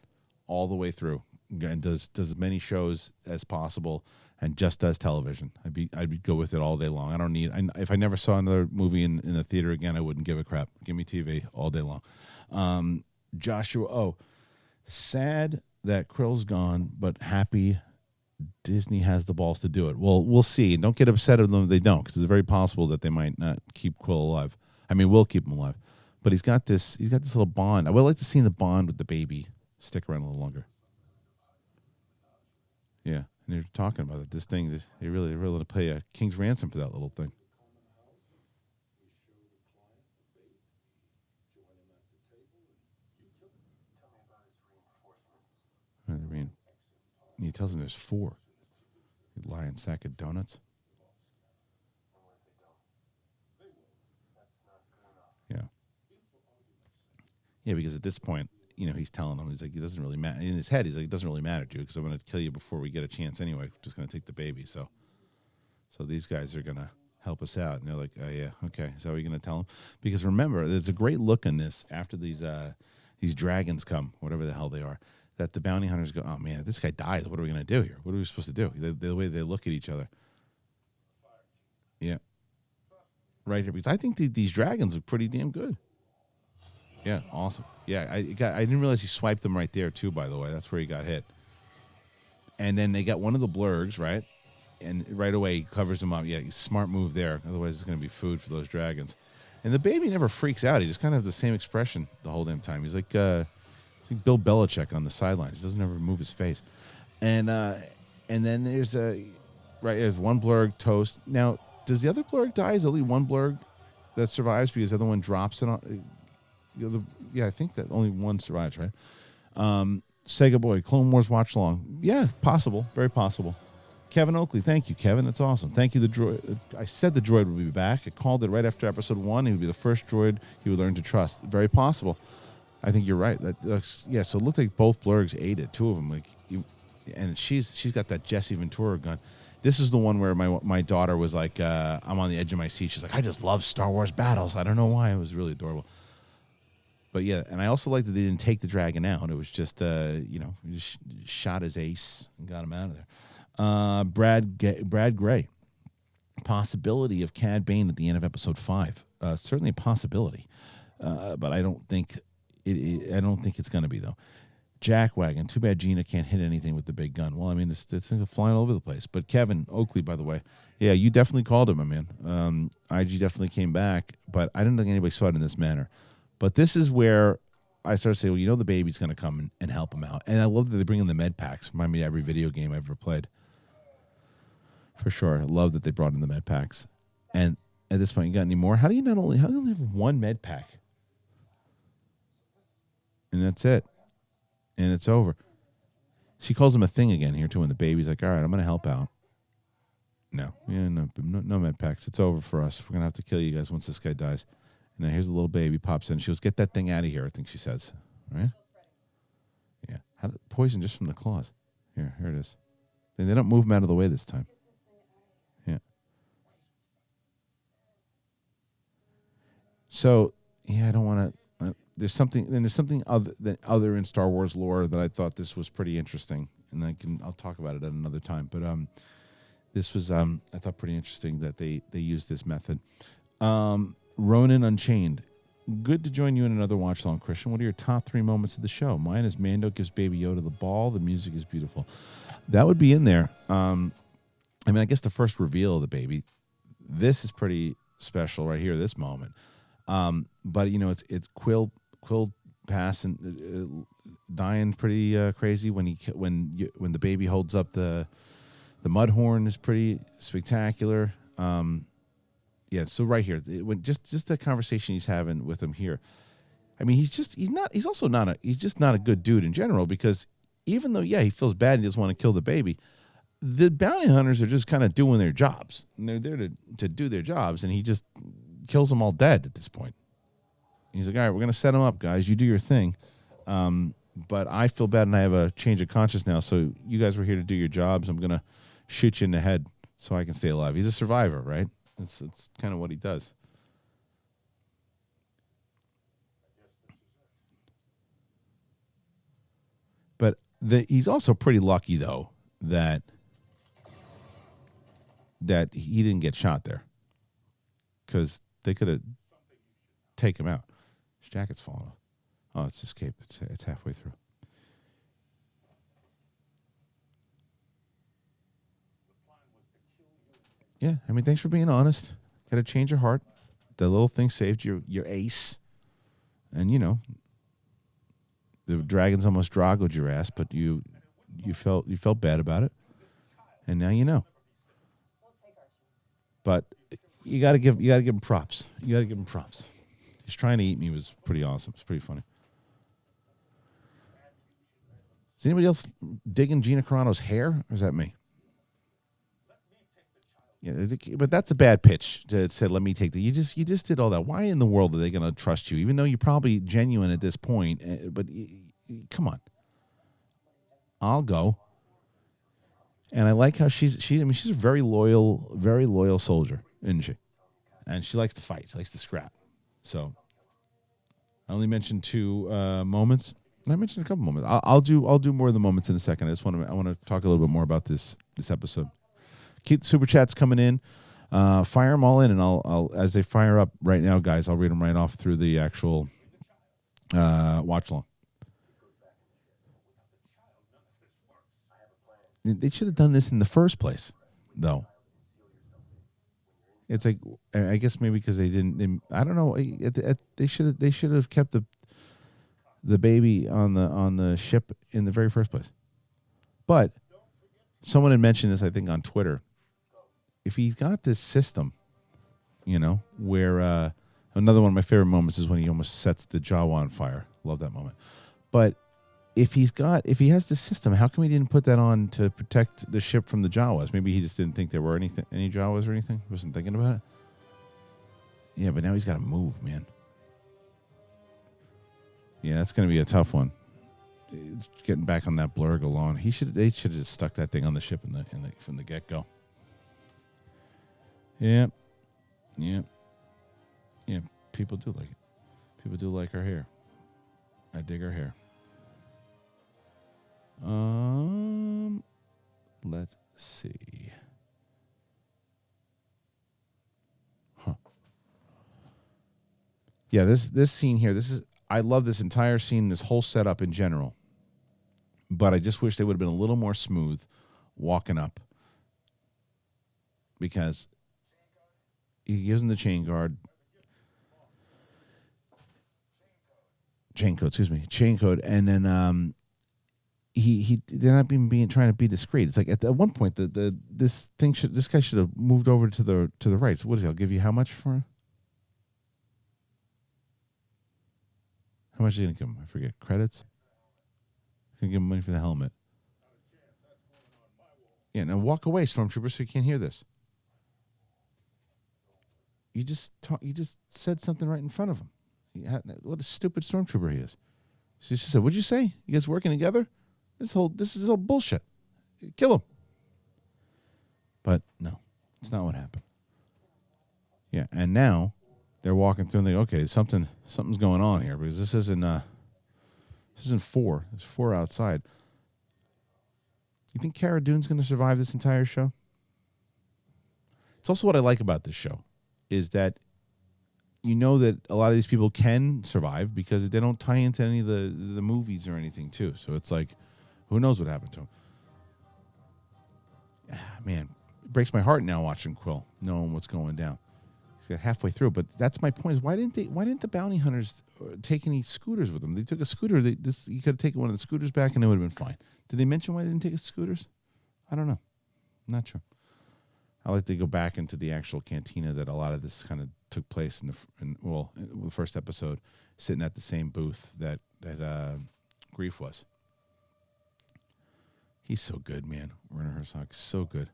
all the way through and does as many shows as possible and just does television. I'd go with it all day long. I don't need. If I never saw another movie in the theater again, I wouldn't give a crap. Give me TV all day long. Joshua, sad that Krill's gone, but happy Disney has the balls to do it. Well, we'll see. Don't get upset at them if they don't, because it's very possible that they might not keep Quill alive. I mean, we'll keep him alive, But he's got this little bond. I would like to see the bond with the baby stick around a little longer. Yeah, and they're talking about it. This thing, they really to pay a king's ransom for that little thing. He tells him there's 4. Lion sack of donuts. Yeah. Yeah, because at this point, he's telling him, he's like, it doesn't really matter. In his head, he's like, it doesn't really matter, dude, because I'm going to kill you before we get a chance anyway. I'm just going to take the baby. So these guys are going to help us out. And they're like, oh, yeah, okay. So we're going to tell him. Because remember, there's a great look in this after these dragons come, whatever the hell they are, that the bounty hunters go, oh, man, this guy dies. What are we going to do here? What are we supposed to do? The way they look at each other. Yeah. Right here. Because I think these dragons look pretty damn good. Yeah, awesome. Yeah, I didn't realize he swiped them right there, too, by the way. That's where he got hit. And then they got one of the blurgs, right? And right away he covers them up. Yeah, smart move there. Otherwise it's going to be food for those dragons. And the baby never freaks out. He just kind of has the same expression the whole damn time. He's like Bill Belichick on the sidelines. He doesn't ever move his face. And then there's one blurg toast. Now, does the other blurg die? Is there only one blurg that survives because the other one drops it on? Yeah, I think that only one survives, right? Sega Boy, Clone Wars watch along. Yeah, possible. Very possible. Kevin Oakley, thank you, Kevin. That's awesome. Thank you, the droid. I said the droid would be back. I called it right after episode 1. He would be the first droid he would learn to trust. Very possible. I think you're right. Yeah, so it looked like both blurgs ate it, 2 of them. And she's got that Jesse Ventura gun. This is the one where my daughter was like, I'm on the edge of my seat. She's like, I just love Star Wars battles. I don't know why. It was really adorable. But yeah, and I also like that they didn't take the dragon out. It was just, just shot his ace and got him out of there. Brad Gray, possibility of Cad Bane at the end of episode 5. Certainly a possibility, but I don't think it's going to be though. Jack Wagon, too bad Gina can't hit anything with the big gun. Well, I mean, this things are flying all over the place. But Kevin Oakley, by the way, yeah, you definitely called him, my man. IG definitely came back, but I didn't think anybody saw it in this manner. But this is where I started to say, well, the baby's going to come and help him out. And I love that they bring in the med packs. Remind me of every video game I've ever played. For sure. I love that they brought in the med packs. And at this point, you got any more? How do you only have one med pack? And that's it. And it's over. She calls him a thing again here, too, and the baby's like, all right, I'm going to help out. No med packs. It's over for us. We're going to have to kill you guys once this guy dies. And now here's the little baby, pops in. She goes, get that thing out of here, I think she says. Right? Yeah. Poison just from the claws. Here it is. They don't move him out of the way this time. Yeah. So, yeah, I don't want to... there's something other in Star Wars lore that I thought this was pretty interesting. And I'll talk about it at another time. But this was, I thought, pretty interesting that they used this method. Ronan Unchained. Good to join you in another watch along, Kristian. What are your top 3 moments of the show? Mine is Mando gives Baby Yoda the ball. The music is beautiful. That would be in there. I guess the first reveal of the baby. This is pretty special right here, this moment. But, it's Quill passing, dying pretty crazy when the baby holds up the Mudhorn is pretty spectacular. Yeah, so right here, just the conversation he's having with him here. I mean, he's just not a good dude in general, because even though, yeah, he feels bad and he doesn't want to kill the baby, the bounty hunters are just kind of doing their jobs. And they're there to do their jobs, and he just kills them all dead at this point. He's like, all right, we're going to set them up, guys. You do your thing. But I feel bad and I have a change of conscience now, so you guys were here to do your jobs. I'm going to shoot you in the head so I can stay alive. He's a survivor, right? It's kind of what he does. But he's also pretty lucky, though, that he didn't get shot there, because they could have taken him out. His jacket's falling off. Oh, it's escape. It's halfway through. Yeah, I mean, thanks for being honest. Got to change your heart. The little thing saved your ace. And the dragons almost dragoed your ass, but you felt bad about it, and now you know. But you got to give him props. You got to give him props. He's trying to eat me was pretty awesome. It's pretty funny. Is anybody else digging Gina Carano's hair, or is that me? Yeah, but that's a bad pitch to say, let me take the. You just did all that. Why in the world are they going to trust you, even though you're probably genuine at this point? But come on, I'll go. And I like how she's a very loyal soldier, isn't she? And she likes to fight. She likes to scrap. So I only mentioned 2 moments. I mentioned a couple moments. I'll do more of the moments in a second. I want to talk a little bit more about this episode. Keep the super chats coming in. Fire them all in, and I'll as they fire up right now, guys. I'll read them right off through the actual watch along. They should have done this in the first place, though. It's like, I guess maybe because they didn't. I don't know. They should have kept the baby on the ship in the very first place. But someone had mentioned this, I think, on Twitter. If he's got this system, where another one of my favorite moments is when he almost sets the Jawa on fire. Love that moment. But if he has this system, how come he didn't put that on to protect the ship from the Jawas? Maybe he just didn't think there were any Jawas or anything. He wasn't thinking about it. Yeah, but now he's got to move, man. Yeah, that's going to be a tough one. It's getting back on that blur along. They should have just stuck that thing on the ship from the get go. Yeah. People do like it. People do like her hair. I dig her hair. Let's see. Yeah, this scene here. I love this entire scene. This whole setup in general. But I just wish they would have been a little more smooth walking up, because he gives him the chain code, and then they're not being trying to be discreet. It's like at one point this guy should have moved over to the right. So what is he? I'll give you how much for? How much are you gonna give him? I forget. Credits. Gonna give him money for the helmet. Yeah, now walk away, Stormtrooper, so you can't hear this. You just said something right in front of him. What a stupid Stormtrooper he is. She said, "What'd you say? You guys working together? This is all bullshit. Kill him." But no, it's not what happened. Yeah, and now they're walking through and they okay, something's going on here, because this isn't 4. There's 4 outside. You think Cara Dune's going to survive this entire show? It's also what I like about this show, is that that a lot of these people can survive because they don't tie into any of the movies or anything too. So it's like, who knows what happened to him? Man, it breaks my heart now watching Quill, knowing what's going down. He's got halfway through, but that's my point. Is why didn't the bounty hunters take any scooters with them? They took a scooter. You could have taken one of the scooters back, and it would have been fine. Did they mention why they didn't take scooters? I don't know. I'm not sure. I like to go back into the actual cantina that a lot of this kind of took place in the first episode, sitting at the same booth that Grief was. He's so good, man. Werner Herzog, so good.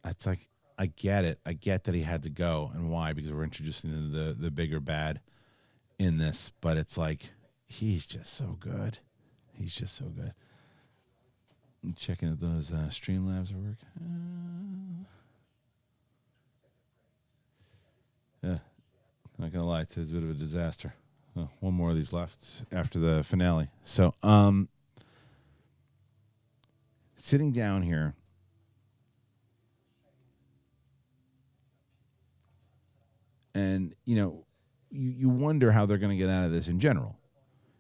It's like, I get it. I get that he had to go, and why? Because we're introducing the bigger bad in this. But it's like, he's just so good. He's just so good. I'm checking if those Streamlabs are working. Yeah, not gonna lie, it's a bit of a disaster. One more of these left after the finale. So, sitting down here. And, you wonder how they're going to get out of this in general.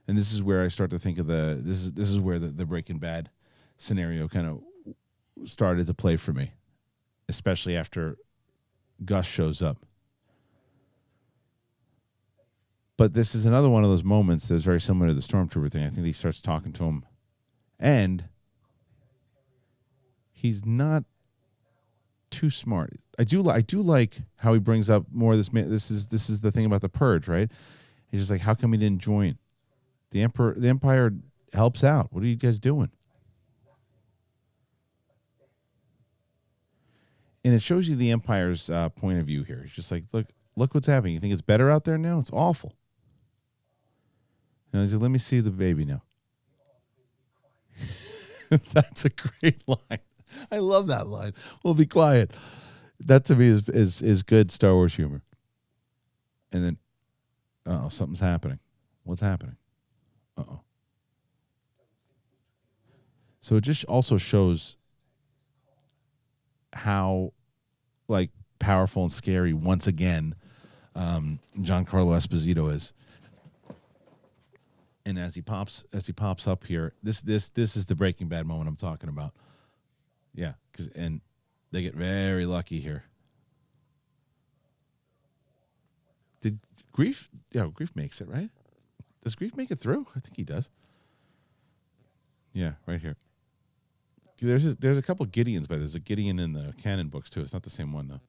And this is where I start to think of this is where the Breaking Bad scenario kind of started to play for me. especially after Gus shows up. But this is another one of those moments that's very similar to the Stormtrooper thing. I think he starts talking to him, and he's not too smart. I do like how he brings up more of this. This is the thing about the Purge, right? He's just like, how come he didn't join? The Empire helps out. What are you guys doing? And it shows you the Empire's point of view here. It's just like, look what's happening. You think it's better out there now? It's awful. And he's like, let me see the baby now. That's a great line. I love that line. We'll be quiet. That to me is good Star Wars humor. And then, something's happening. What's happening? So it just also shows how, like, powerful and scary once again Giancarlo Esposito is. And as he pops up here, this is the Breaking Bad moment I'm talking about. Yeah, and they get very lucky here. Did Grief? Yeah, Grief makes it, right? Does Grief make it through? I think he does. Yeah, right here. There's a couple Gideons, but there's a Gideon in the canon books too. It's not the same one though.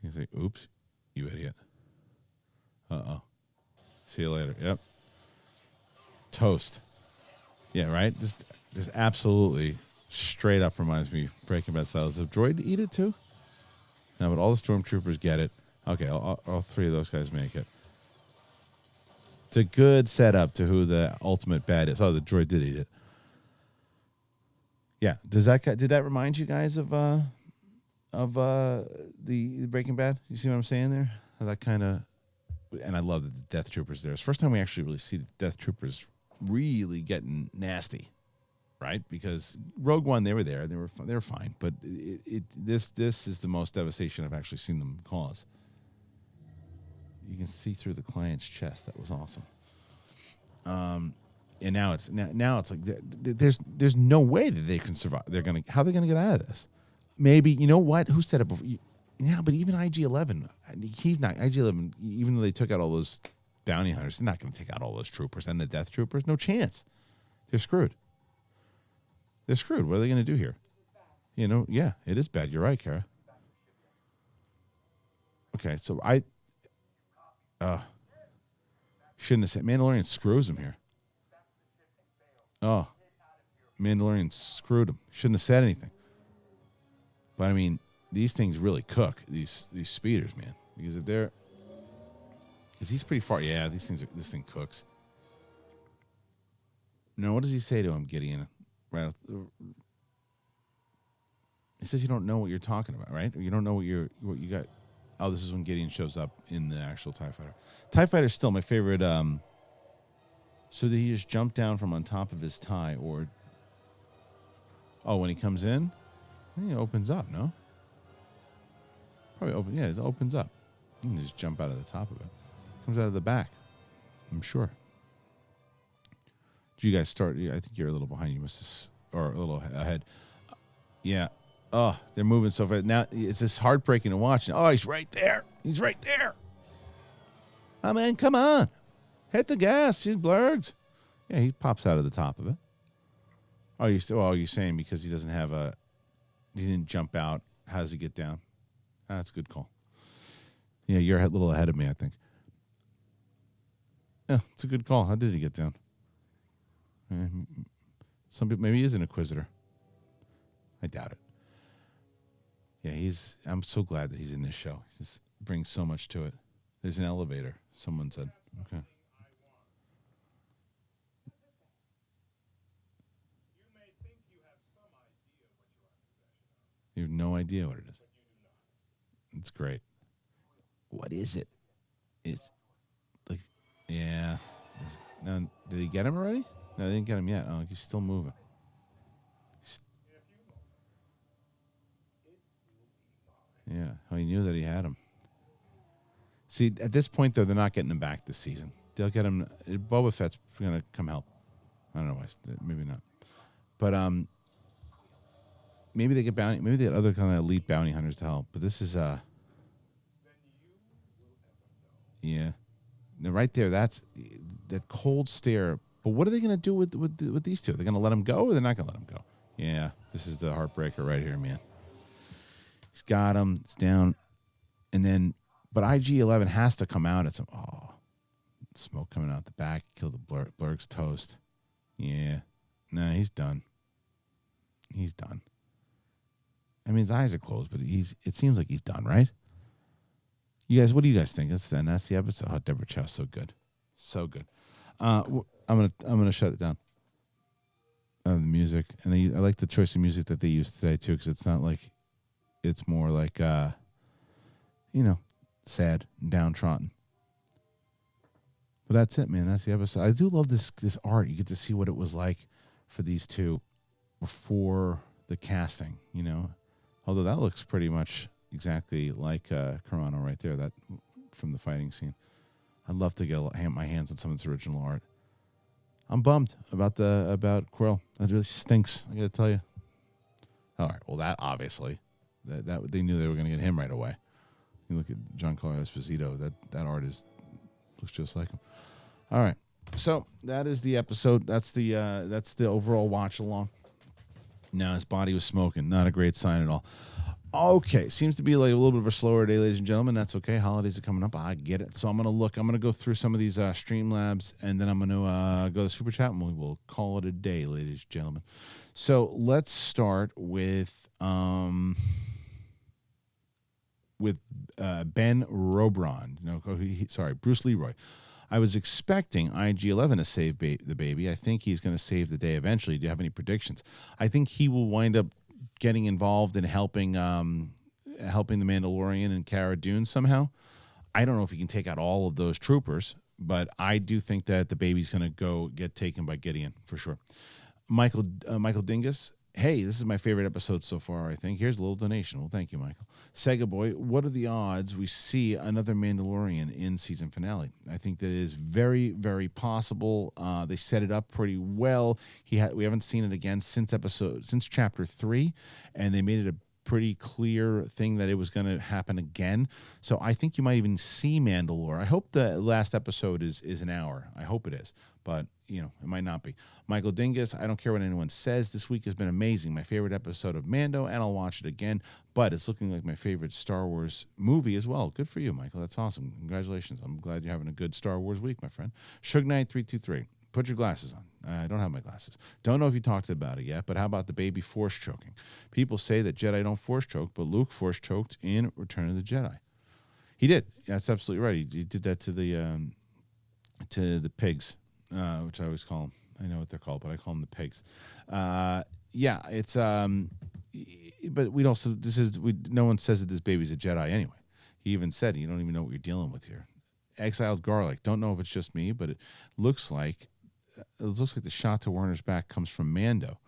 He's like, "Oops, you idiot." See you later. Yep. Toast. Yeah, right? This absolutely straight up reminds me of Breaking Bad style. Does the droid eat it too? No, but all the stormtroopers get it. Okay, all three of those guys make it. It's a good setup to who the ultimate bad is. Oh, the droid did eat it. Yeah. Did that remind you guys of the Breaking Bad? You see what I'm saying there? That kind of, and I love that the Death Troopers there. It's the first time we actually really see the Death Troopers really getting nasty, right? Because Rogue One, they were there, they were fine, but this is the most devastation I've actually seen them cause. You can see through the client's chest. That was awesome. And now it's like there's no way that they can survive. How are they gonna get out of this? Maybe, you know what? Who said it before? Yeah, but even IG-11, he's not IG-11. Even though they took out all those bounty hunters, they're not going to take out all those troopers and the Death Troopers. No chance. They're screwed. They're screwed. What are they going to do here? You know, yeah, it is bad. You're right, Kara. Okay, so shouldn't have said Mandalorian screws him here. Oh, Mandalorian screwed him. Shouldn't have said anything. But I mean, these things really cook, these speeders, man. Because he's pretty far. Yeah, this thing cooks. Now, what does he say to him, Gideon? Right. He says you don't know what you're talking about, right? Or you don't know what you got. Oh, this is when Gideon shows up in the actual TIE Fighter. TIE Fighter's still my favorite. So did he just jump down from on top of his TIE, or? Oh, when he comes in, I think it opens up. No. Probably open. Yeah, it opens up. You can just jump out of the top of it. Comes out of the back. I'm sure. Did you guys start? I think you're a little behind. You must or a little ahead. Yeah. Oh, they're moving so fast. Now it's just heartbreaking to watch. Oh, he's right there. He's right there. Oh, man, come on. Hit the gas. He's blurred. Yeah, he pops out of the top of it. Oh, you're saying because he doesn't have he didn't jump out. How does he get down? That's a good call. Yeah, you're a little ahead of me, I think. Yeah, it's a good call. How did he get down? Some people, maybe he is an Inquisitor. I doubt it. Yeah, I'm so glad that he's in this show. He just brings so much to it. There's an elevator, someone said. Okay. You have no idea what it is. It's great. What is it? It's like, yeah. Now, did he get him already? No, they didn't get him yet. Oh, he's still moving. Yeah. Oh, he knew that he had him. See, at this point, though, they're not getting him back this season. They'll get him. Boba Fett's going to come help. I don't know why. Maybe not. But maybe they get other kind of elite bounty hunters to help. But this is yeah. Now, right there, that's that cold stare. But what are they going to do with these two? They're going to let him go, or they're not going to let him go? Yeah, this is the heartbreaker right here, man. He's got him. It's down, and then, but IG-11 has to come out at some. Oh, smoke coming out the back. Killed the Blurg's toast. Yeah, nah, he's done. He's done. I mean, his eyes are closed, but it seems like he's done, right? You guys, what do you guys think? That's the episode. Oh, Deborah Chow, so good, so good. I'm gonna shut it down. The music, and I like the choice of music that they used today too, because it's not like, it's more like sad and downtrodden. But that's it, man. That's the episode. I do love this art. You get to see what it was like for these two before the casting. Although that looks pretty much exactly like Carano right there, that from the fighting scene. I'd love to get my hands on some of this original art. I'm bummed about Quill. That really stinks, I gotta tell you. All right, well, that obviously, that they knew they were gonna get him right away. You look at Giancarlo Esposito. That art looks just like him. All right, so that is the episode. That's the overall watch along. Now his body was smoking. Not a great sign at all. Okay, seems to be like a little bit of a slower day, ladies and gentlemen. That's okay. Holidays are coming up. I get it. So I'm gonna go through some of these Streamlabs, and then I'm gonna go to Super Chat, and we will call it a day, ladies and gentlemen. So let's start with Ben Robron. Bruce Leroy. I was expecting IG-11 to save the baby. I think he's going to save the day eventually. Do you have any predictions? I think he will wind up getting involved in helping the Mandalorian and Cara Dune somehow. I don't know if he can take out all of those troopers, but I do think that the baby's going to go get taken by Gideon for sure. Michael Dingus. Hey, this is my favorite episode so far, I think. Here's a little donation. Well, thank you, Michael. Sega Boy, what are the odds we see another Mandalorian in season finale? I think that is very, very possible. They set it up pretty well. We haven't seen it again since chapter 3, and they made it a pretty clear thing that it was going to happen again. So I think you might even see Mandalore. I hope the last episode is an hour. I hope it is, but it might not be. Michael Dingus, I don't care what anyone says. This week has been amazing. My favorite episode of Mando, and I'll watch it again. But it's looking like my favorite Star Wars movie as well. Good for you, Michael. That's awesome. Congratulations. I'm glad you're having a good Star Wars week, my friend. Suge Knight 323. Put your glasses on. I don't have my glasses. Don't know if you talked about it yet, but how about the baby force choking? People say that Jedi don't force choke, but Luke force choked in Return of the Jedi. He did. That's absolutely right. He did that to the pigs, which I always call them. I know what they're called, but I call them the pigs. Yeah, it's but no one says that this baby's a Jedi anyway. He even said, you don't even know what you're dealing with here. Exiled Garlic. Don't know if it's just me, but it looks like the shot to Werner's back comes from Mando.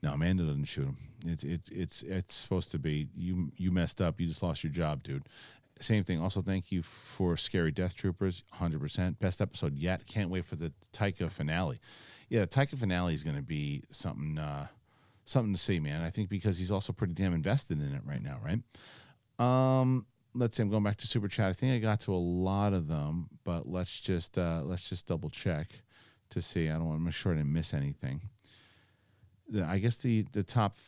No, Mando doesn't shoot him. It's supposed to be you messed up. You just lost your job, dude. Same thing. Also, thank you for Scary Death Troopers. 100%. Best episode yet. Can't wait for the Taika finale. Yeah, the Taika finale is going to be something to see, man. I think because he's also pretty damn invested in it right now, right? Let's see. I'm going back to Super Chat. I think I got to a lot of them, but let's just double check to see. I don't want to make sure I didn't miss anything. I guess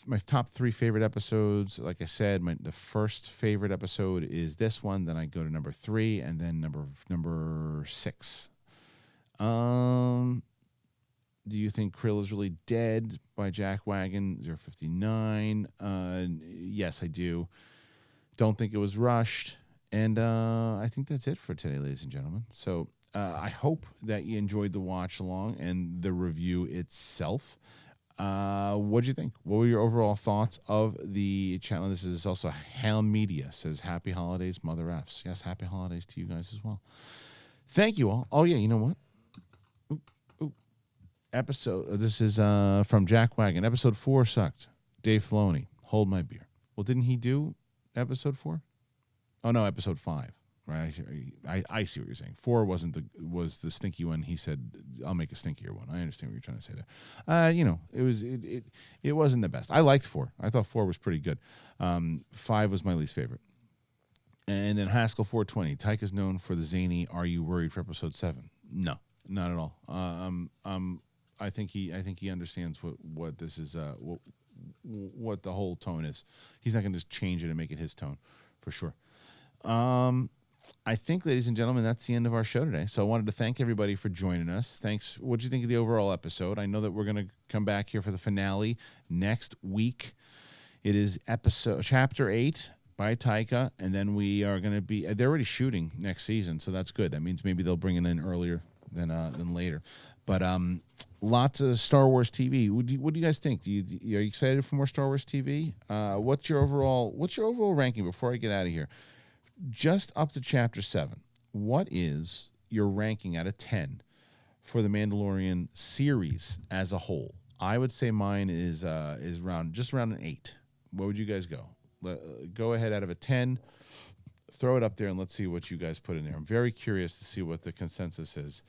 my top 3 favorite episodes. Like I said, the first favorite episode is this one. Then I go to number 3, and then number 6. Do you think Krill is really dead? By Jack Wagon 059. Yes, I do. Don't think it was rushed. And I think that's it for today, ladies and gentlemen. So I hope that you enjoyed the watch along and the review itself. What did you think? What were your overall thoughts of the channel? This is also Ham Media. Says happy holidays, Mother F's. Yes, happy holidays to you guys as well. Thank you all. Oh, yeah, you know what? Episode. This is from Jack Wagon. Episode 4 sucked. Dave Filoni. Hold my beer. Well, didn't he do episode 4? Oh, no, episode 5. right? I see what you're saying. 4 was the stinky one. He said, "I'll make a stinkier one." I understand what you're trying to say there. It wasn't the best. I liked 4. I thought 4 was pretty good. 5 was my least favorite. And then Haskell 420. Taika's known for the zany. Are you worried for episode 7? No, not at all. I think he understands what this is. What the whole tone is. He's not going to just change it and make it his tone, for sure. I think, ladies and gentlemen, that's the end of our show today. So I wanted to thank everybody for joining us. Thanks. What did you think of the overall episode? I know that we're going to come back here for the finale next week. It is chapter 8 by Taika, and then we are going to be. They're already shooting next season, so that's good. That means maybe they'll bring it in earlier than later. But lots of Star Wars TV. What do you guys think? Are you excited for more Star Wars TV? What's your overall ranking before I get out of here? Just up to chapter 7. What is your ranking out of 10 for the Mandalorian series as a whole? I would say mine is around an 8. What would you guys go? Go ahead out of a 10. Throw it up there and let's see what you guys put in there. I'm very curious to see what the consensus is.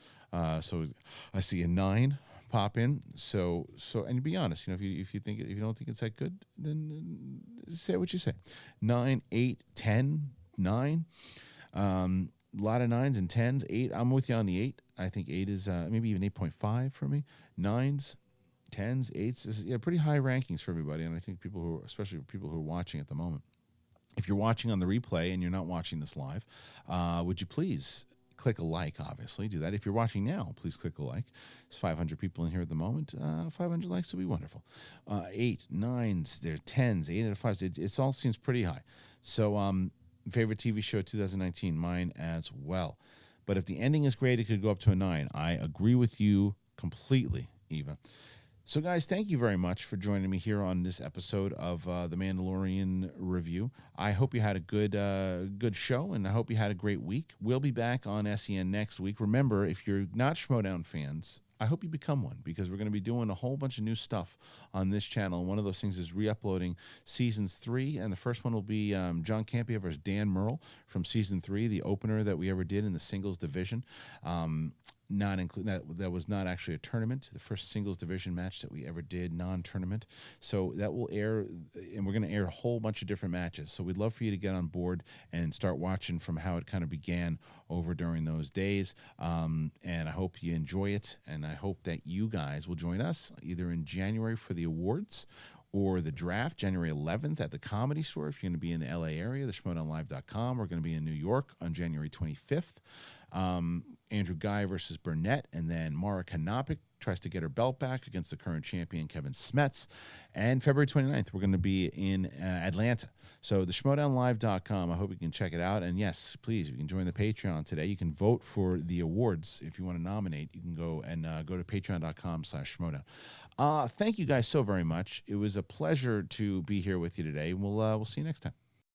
So I see a 9 pop in. So and be honest, if you don't think it's that good, then say what you say. 9, 8, 10, 9. A lot of 9s and 10s. 8. I'm with you on the 8. I think 8 is maybe even 8.5 for me. 9s, 10s, 8s is pretty high rankings for everybody, and I think especially people who are watching at the moment. If you're watching on the replay and you're not watching this live, would you please click a like? Obviously, do that. If you're watching now, please click a like. There's 500 people in here at the moment. 500 likes would be wonderful. 8, 9s, there 10s, 8 out of 5s. It all seems pretty high. So, favorite TV show 2019, mine as well. But if the ending is great, it could go up to a 9. I agree with you completely, Eva. So, guys, thank you very much for joining me here on this episode of the Mandalorian review. I hope you had a good show, and I hope you had a great week. We'll be back on SEN next week. Remember, if you're not Schmoedown fans, I hope you become one, because we're going to be doing a whole bunch of new stuff on this channel. And one of those things is re-uploading seasons 3, and the first one will be John Campea versus Dan Murrell from season 3, the opener that we ever did in the singles division. That was not actually a tournament, the first singles division match that we ever did, non-tournament. So that will air, and we're going to air a whole bunch of different matches. So we'd love for you to get on board and start watching from how it kind of began over during those days. And I hope you enjoy it, and I hope that you guys will join us either in January for the awards or the draft, January 11th at the Comedy Store. If you're going to be in the LA area, the SchmoedownLive.com. We're going to be in New York on January 25th. Andrew Guy versus Burnett, and then Mara Kanopik tries to get her belt back against the current champion Kevin Smets. And February 29th, we're going to be in Atlanta. So the SchmoedownLive.com, I hope you can check it out. And yes, please, you can join the Patreon today. You can vote for the awards. If you want to nominate, you can go to patreon.com/Schmoedown. Thank you guys so very much. It was a pleasure to be here with you today. We'll see you next time.